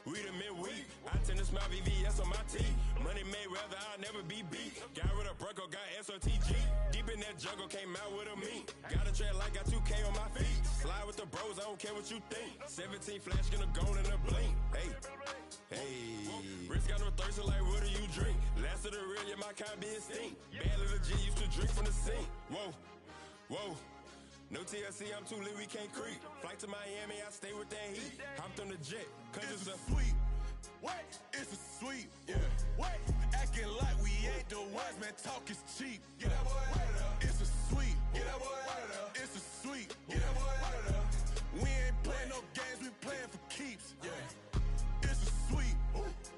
We the midweek. I tend to smile VVS on my teeth. Money made rather I'll never be beat. Got rid of Bronco, got SOTG. Deep in that jungle, came out with a meat. Got a tread like got 2K on my feet. Slide with the bros, I don't care what you think. 17 flash, gonna go in a blink. Hey, Rich got no thirsty like what do you drink? Last of the real, yeah, my kind be a stink. Bad little G used to drink from the sink. Whoa. No TLC, I'm too lit, we can't creep. Flight to Miami, I stay with that heat. Hopped on the jet, cause it's a sweep. What? It's a sweep. Yeah. What? Acting like we ain't the ones, man. Talk is cheap. Get that boy out of there. It's a sweep. Get that boy out of there. It's a sweep. Get that boy out of there. We ain't playing no games, we playing for keeps. Yeah. It's a sweep.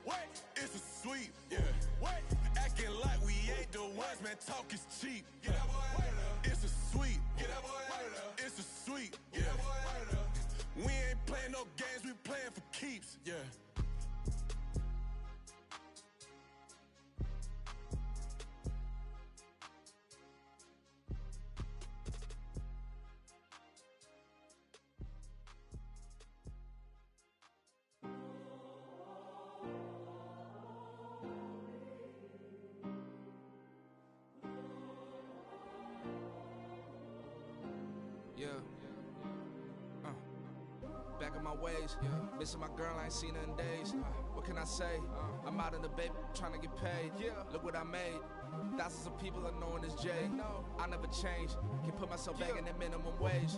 What? It's a sweep. Yeah. What? Acting like we ain't the ones, man. Talk is cheap. Get that boy out of there. It's a sweep. Get that boy out of there. It's a sweep. Get that boy out of there. We ain't playing no games, we playing for keeps. Yeah. Back in my ways, missing my girl, I ain't seen her in days. What can I say? I'm out in the baby, trying to get paid. Look what I made. Thousands of people are knowing this Jay. I never change. Can put myself back in the minimum wage.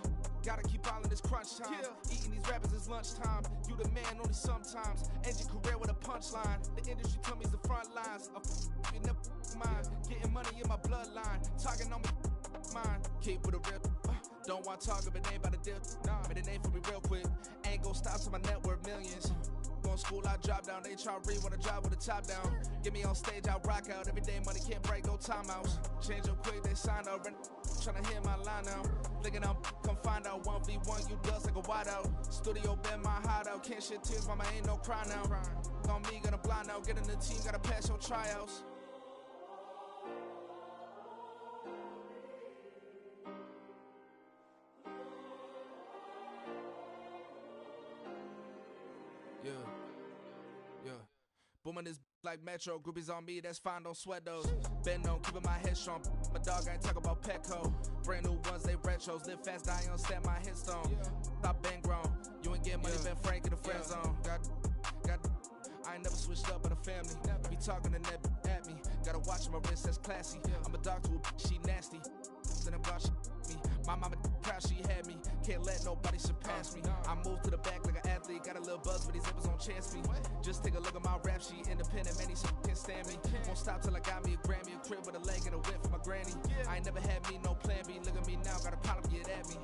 Gotta keep all in this crunch time. Eating these rappers is lunchtime. You the man only sometimes. End your career with a punchline. The industry told me it's the front lines. You never mind. Getting money in my bloodline. Talking on me, mine. Keep with a real. Don't want to talk if it ain't about the deal. But it ain't for me real quick. Ain't gon' stop till my net worth millions. Going school, I drop down. They try to read when I drive with the top down. Get me on stage, I rock out. Every day money can't break, no timeouts. Change up quick, they sign up. Tryna hear my line now. Thinking I'm come find out 1v1, you dust like a wideout. Studio been my hideout. Can't shed tears, mama ain't no cry now. On me, gonna blind out. Get in the team, gotta pass your tryouts. Booming this like Metro, groupies on me, that's fine, don't sweat those. Been on, keeping my head strong. My dog ain't talk about Petco. Brand new ones, they retros. Live fast, die on, stand my headstone. Stop been grown. You ain't getting money, been frank in the friend zone. I ain't never switched up with a family. Be talking to that at me. Gotta watch my wrist, that's classy. I'm a dog to a she nasty. Then I'm glad she me. My mama proud she had me. Can't let nobody surpass me. I moved to the back like an athlete. Got a little buzz, but these zippers on chance me. Just take a look at my rap sheet. Independent, man, these can't stand me. Won't stop till I got me a Grammy. A crib with a leg and a whip for my granny. I ain't never had me no plan B. Look at me now, got a problem, get at me.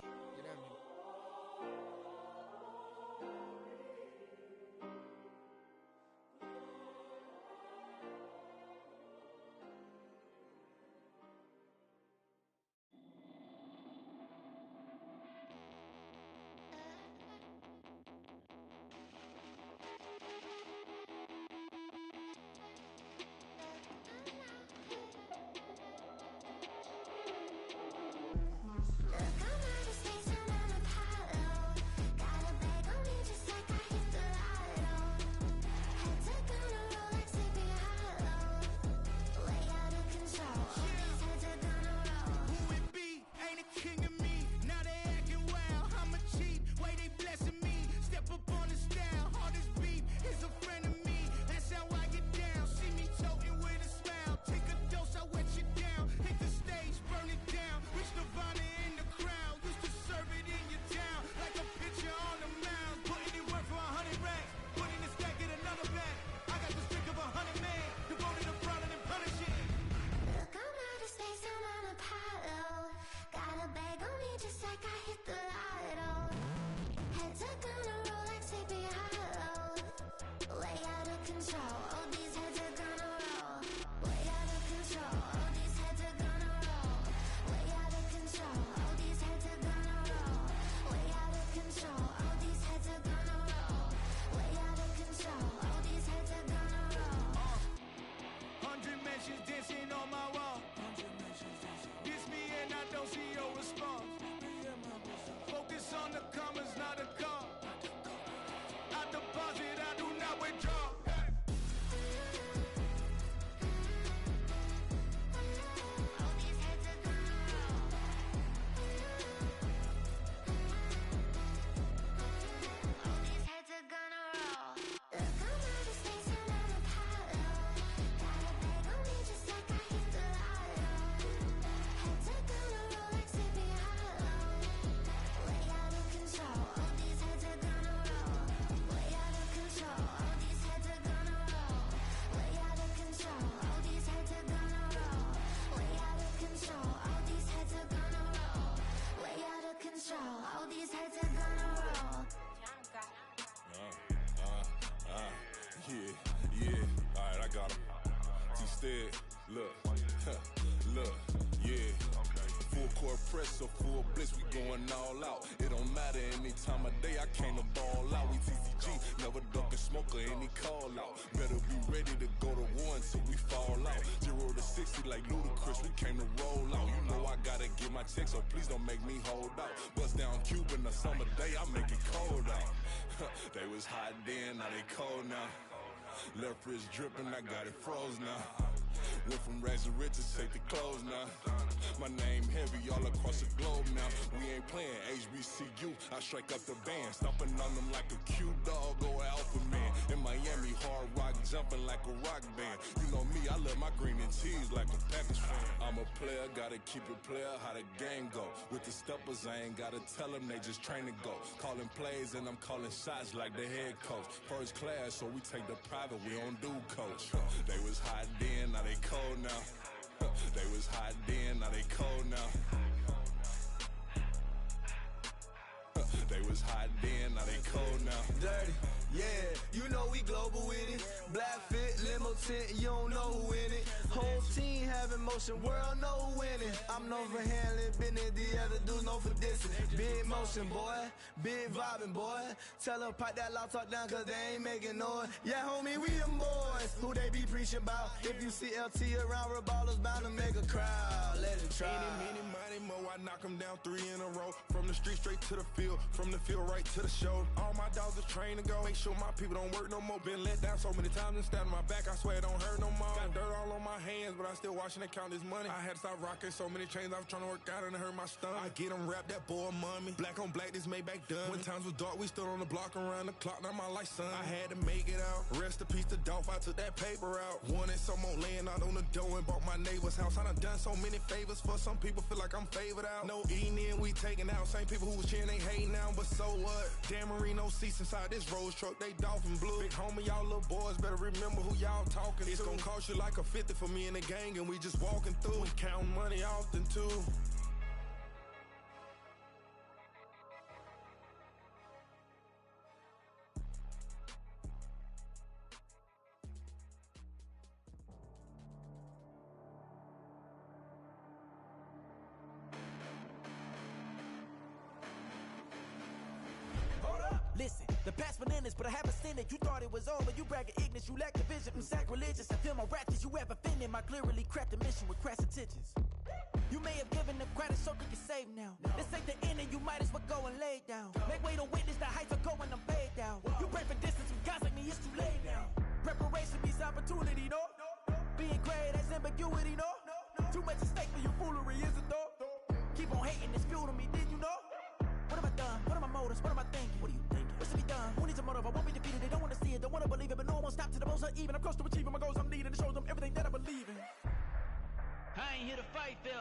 So full bliss, we going all out. It don't matter any time of day, I came to ball out. We TCG, never duck a smoker, any call out. Better be ready to go to war until we fall out. 0 to 60 like Ludacris, we came to roll out. You know I gotta get my check, so please don't make me hold out. Bust down Cuban a summer day, I make it cold out. They was hot then, now they cold now. Left wrist dripping, I got it froze now. Went from rags to riches, take the clothes now. My name heavy all across the globe now. We ain't playing HBCU, I strike up the band. Stomping on them like a cute dog or alpha man. In Miami, hard rock jumping like a rock band. You know me, I love my green and cheese like a Packers fan. I'm a player, gotta keep it player, how the game go. With the steppers, I ain't gotta tell them, they just train to go. Calling plays and I'm calling shots like the head coach. First class, so we take the private, we don't do coach. They was hot then, now they cold now. They was hot then, now they cold now. They was hot then, now they cold now. Dirty, yeah, you know we global with it. Black fit, limo tint, you don't know who in it. Whole team having motion, world know who winning. I'm known for handling business, the other dudes known for dissing. Big motion, boy, big vibing, boy. Tell them pipe that loud talk down, cause they ain't making noise. Yeah, homie, we them boys, who they be preaching about. If you see LT around, Reballers bound to make a crowd. Let it try. Many, money, mo, I knock them down 3 in a row. From the street straight to the field, from the field right to the show. All my dogs are trained to go. Make sure my people don't work no more. Been let down so many times and stabbed my back. I swear it don't hurt no more. Got dirt all on my hands, but I still watching and count this money. I had to stop rocking so many chains. I was trying to work out and it hurt my stomach. I get them wrapped, that boy mommy. Black on black, this Maybach done. When times was dark, we stood on the block around the clock. Now my life, son. I had to make it out. Rest in peace to Dolph. I took that paper out. Wanted some more laying out on the dough and bought my neighbor's house. I done so many favors for some people. Feel like I'm favored out. No eating in, we taking out. Same people who was cheering, they hating now. But so what? Dan Marino seats inside this Rolls truck. They Dolphin blue. Big homie, y'all little boys better remember who y'all talking to. It's gonna cost you like a 50 for me and the gang, and we just walking through. We counting money often too. Listen, the past bananas, but I haven't seen it. You thought it was over, you bragging ignorance, you lack the vision. I'm sacrilegious, I feel my wrath as you ever offended. My clearly cracked a mission with crass intentions. You may have given them credit so they can save now. This ain't the end and you might as well go and lay down. Make way to witness the heights are going, I'm paid down. You pray for distance with guys like me, it's too late now. Preparation means opportunity, no? Being great, that's ambiguity, no? Too much at stake for your foolery, is it though? Keep on hating, it's fuel to me, did you know? What have I done? What are my motives? What am I thinking? What are you thinking? What's to be done? Who needs a motive? I won't be defeated. They don't want to see it, don't want to believe it, but no one won't stop to the most even. I'm close to achieving my goals. I'm needing to show them everything that I believe in. I ain't here to fight, Phil.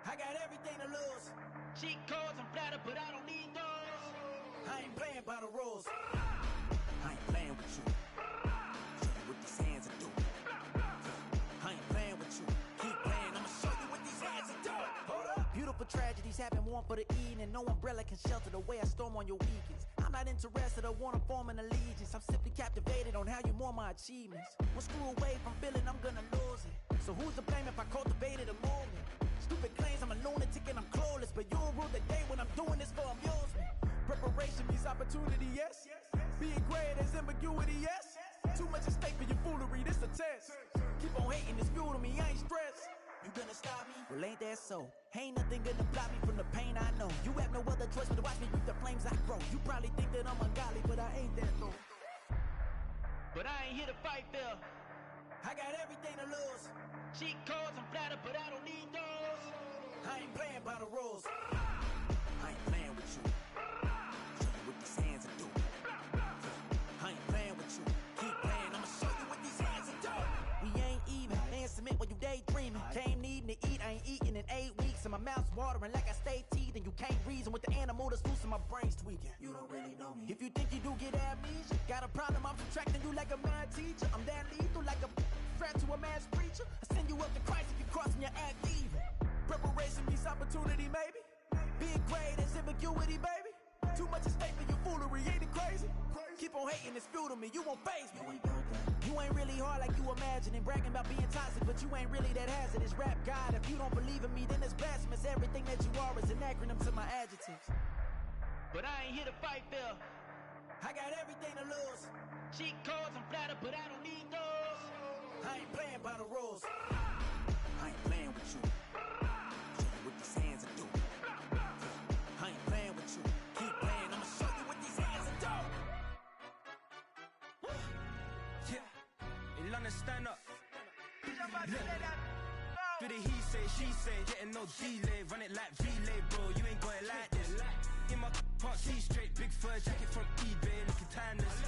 I got everything to lose. Cheat codes, I'm flattered, but I don't need those. I ain't playing by the rules. I ain't playing with you. Show you what these hands are doing. I ain't playing with you. Keep playing, I'ma show you what these hands are doing. Hold up. Beautiful tragedies happen, one for the eating, and no umbrella can shelter the way I storm on your weekends. I'm not interested, I wanna form an allegiance. I'm simply captivated on how you more my achievements. One screw away from feeling I'm gonna lose it. So who's to blame if I cultivated a movement? Stupid claims I'm a lunatic and I'm clueless, but you'll rule the day when I'm doing this for amusement. Preparation means opportunity, yes. Being great as ambiguity, yes. Too much at stake for your foolery, this a test. Keep on hating, it's fuel to me, I ain't stressed. You gonna stop me? Well, ain't that so? Ain't nothing gonna block me from the pain I know. You have no other choice but to watch me reap the flames I grow. You probably think that I'm ungodly, but I ain't that though. But I ain't here to fight, Phil. I got everything to lose. Cheat codes, I'm flattered, but I don't need those. I ain't playing by the rules. I ain't playing with you. Show you what these hands are doing. I ain't playing with you. Keep playing, I'ma show you what these hands are doing. We ain't even. Man, submit when you daydreaming. Came needing to eat, I ain't eating in 8 weeks. And my mouth's watering like I stay teeth. And you can't reason with the animal that's loose and my brain's tweaking. You don't really know me. If you think you do get amnesia, got a problem, I'm subtracting you like a mad teacher. I'm that lethal like a threat to a mass preacher. I send you up to Christ if you crossing your act evil. Preparation means opportunity, maybe. Being great is ambiguity, baby. Too much at stake for your foolery, ain't it crazy? Keep on hating, it's fuel to me, you won't faze me. You ain't really hard like you imagine and bragging about being toxic, but you ain't really that hazardous. Rap God, if you don't believe in me, then it's blasphemous. Everything that you are is an acronym to my adjectives. But I ain't here to fight, Phil. I got everything to lose. Cheat codes, I'm flattered, but I don't need those. I ain't playing by the rules. I ain't playing with you. Show you what these hands are doing. I ain't playing with you. Keep playing, I'ma show you what these hands are doing. Yeah, il en est stand up. Do the he say, she say, getting no delay, run it like relay, bro. You ain't going like this. In my can't see straight, big fur jacket from eBay, looking timeless.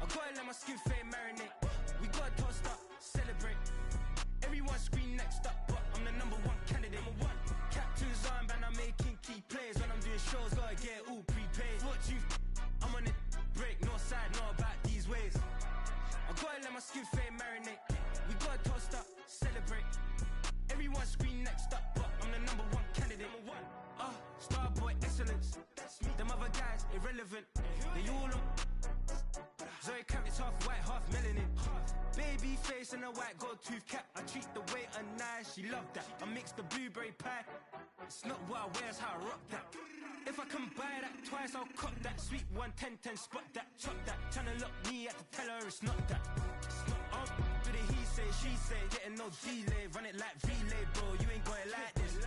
I gotta let my skin fade marinate. We gotta toast up, celebrate. Everyone scream next up, but I'm the #1 candidate. Captain's armband, I'm making key plays. When I'm doing shows, gotta get all prepaid. What you I'm on it, break, no side, no about these ways. I gotta let my skin fade marinate. We gotta toast up, celebrate. Everyone scream next up, but I'm the #1 candidate. Starboy excellence. Them other guys irrelevant. They all on Zoe Kravitz half white, half melanin. Baby face and a white gold tooth cap. I treat the waiter nice, she love that. I mix the blueberry pie. It's not what I wear, it's how I rock that. If I can buy that twice, I'll cut that. Sweet 110, spot that, chop that. Tryna lock me, I have to tell her it's not that. Do the he say, she say, getting no delay, run it like relay, bro. You ain't going like this.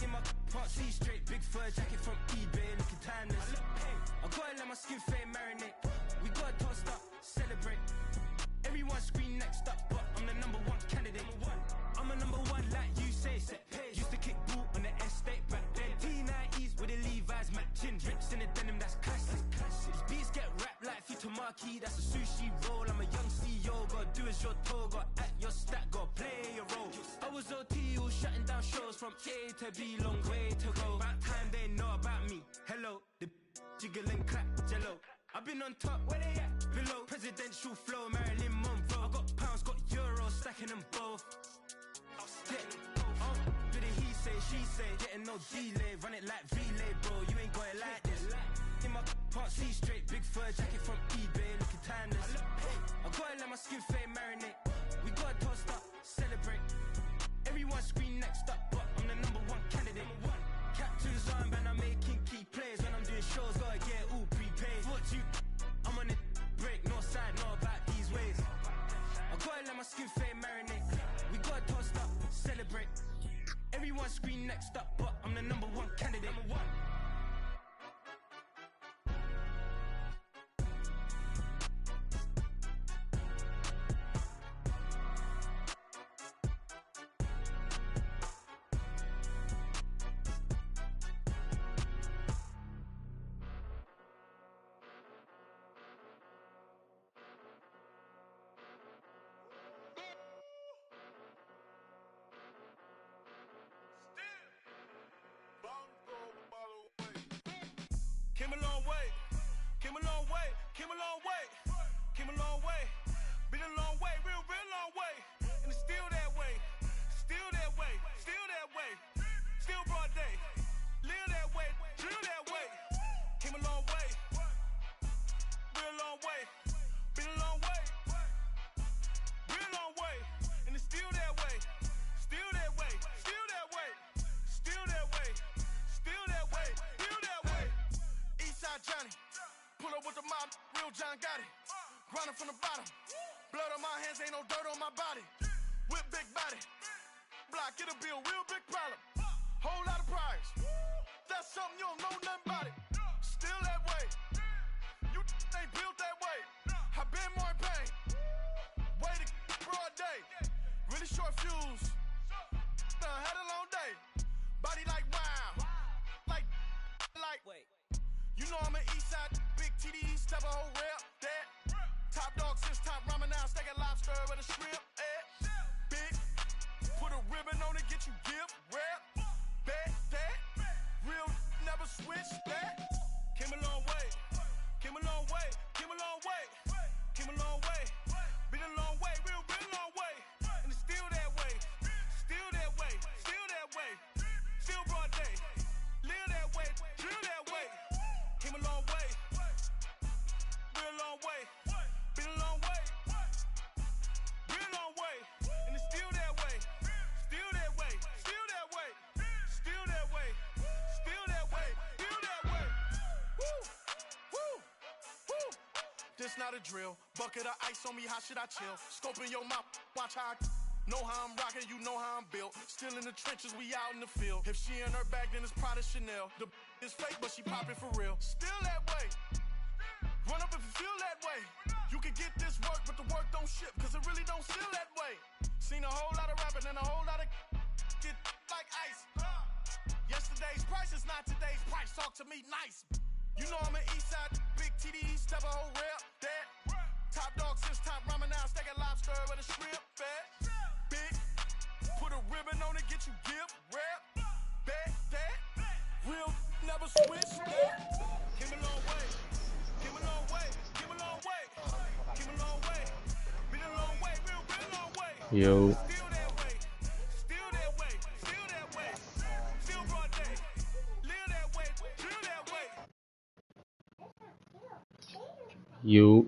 In my can't see straight, big fur jacket from eBay, looking timeless. I gotta let my skin fade marinate. We gotta toast up, celebrate. Everyone scream next up, but I'm the #1 candidate. I'm a #1 like you say, set pace. Used to kick boot on the estate back then. T90s with the Levi's matching. Drips in the denim, that's classic. These beats get wrapped like Futamaki, that's a sushi roll. I'm a young CEO, gotta do as you're told. Gotta act your stat, gotta play your role. I was OT, all shutting down shows from A to B, long way to go. About time they know about me. Hello, the jiggle and clap, jello. I've been on top, where they at? Below, presidential flow, Marilyn Monroe. I got pounds, got euros, stacking them both. Do the he say, she say, getting no delay, run it like relay, bro. You ain't going like this. In my can't see straight, big fur jacket from eBay, looking timeless. I gotta let my skin fade marinate. We gotta toast up, celebrate. Everyone scream next up, but I'm the #1 candidate. Captain's armband, I'm making key plays. When I'm doing shows, gotta get all prepaid. What you I'm on it, break, no side, no about these ways. I gotta let my skin fade marinate. We gotta toast up, celebrate. Everyone scream next up, but I'm the #1 candidate. Came a long way, came a long way, came a long way, came a long way, been a long way, real long way, and it's still that way, still that way, still that way, still broad day, live that way, drill that way, came a long way, real long way, been a long way, real long way, and it's still that way, still that way, still that way, still that way, still that way, still that way. Eastside Johnny, pull up with the mob, real John Gotti. Grinding from the bottom, blood on my hands, ain't no dirt on my body. Whip big body, block, it'll be a real big problem. Whole lot of prize, that's something you don't know nothing about it. Still that way, you ain't built that way. I been more in pain, way to broad day. Really short fuse, had a long day. Body like wow, like, wait. You know I'm an Eastside, big TDE, step a whole rep, that. Top dog, since top ramen now, steak and lobster with a shrimp, big, put a ribbon on it, get you gift, rep, bet, that. Real, never switch, that. Came a long way, came a long way, came a long way, came a long way. Been a long way, real long way. And it's still that way, still that way, still that way. Still broad day, live that way, drill that way. Came a long way, real long way, been a long way, real long way, and it's still that way, still that way, still that way, still that way, still that way, still that way. Woo, woo, woo. This not a drill, bucket of ice on me, how should I chill? Scoping your mouth, watch how I know how I'm rocking, you know how I'm built. Still in the trenches, we out in the field. If she in her bag, then it's Prada Chanel. The is fake, but she poppin' for real. Still that way, Run up if you feel that way. You can get this work, but the work don't ship, cause it really don't feel that way. Seen a whole lot of rapping and a whole lot of get like ice. Yesterday's price is not today's price. Talk to me nice. You know I'm an east side, big TDE, step a whole rep, that. Top dog, since top ramen now, steak and lobster with a shrimp, fat. Big, put a ribbon on it, get you gift, rap, back, that. Real, never switch, that. Came a long way, came a long way, came a long way, came a long way, been a long way, real long way. Yo. Still that way, still that way, still that way, still broad day, live that way, feel that way. You.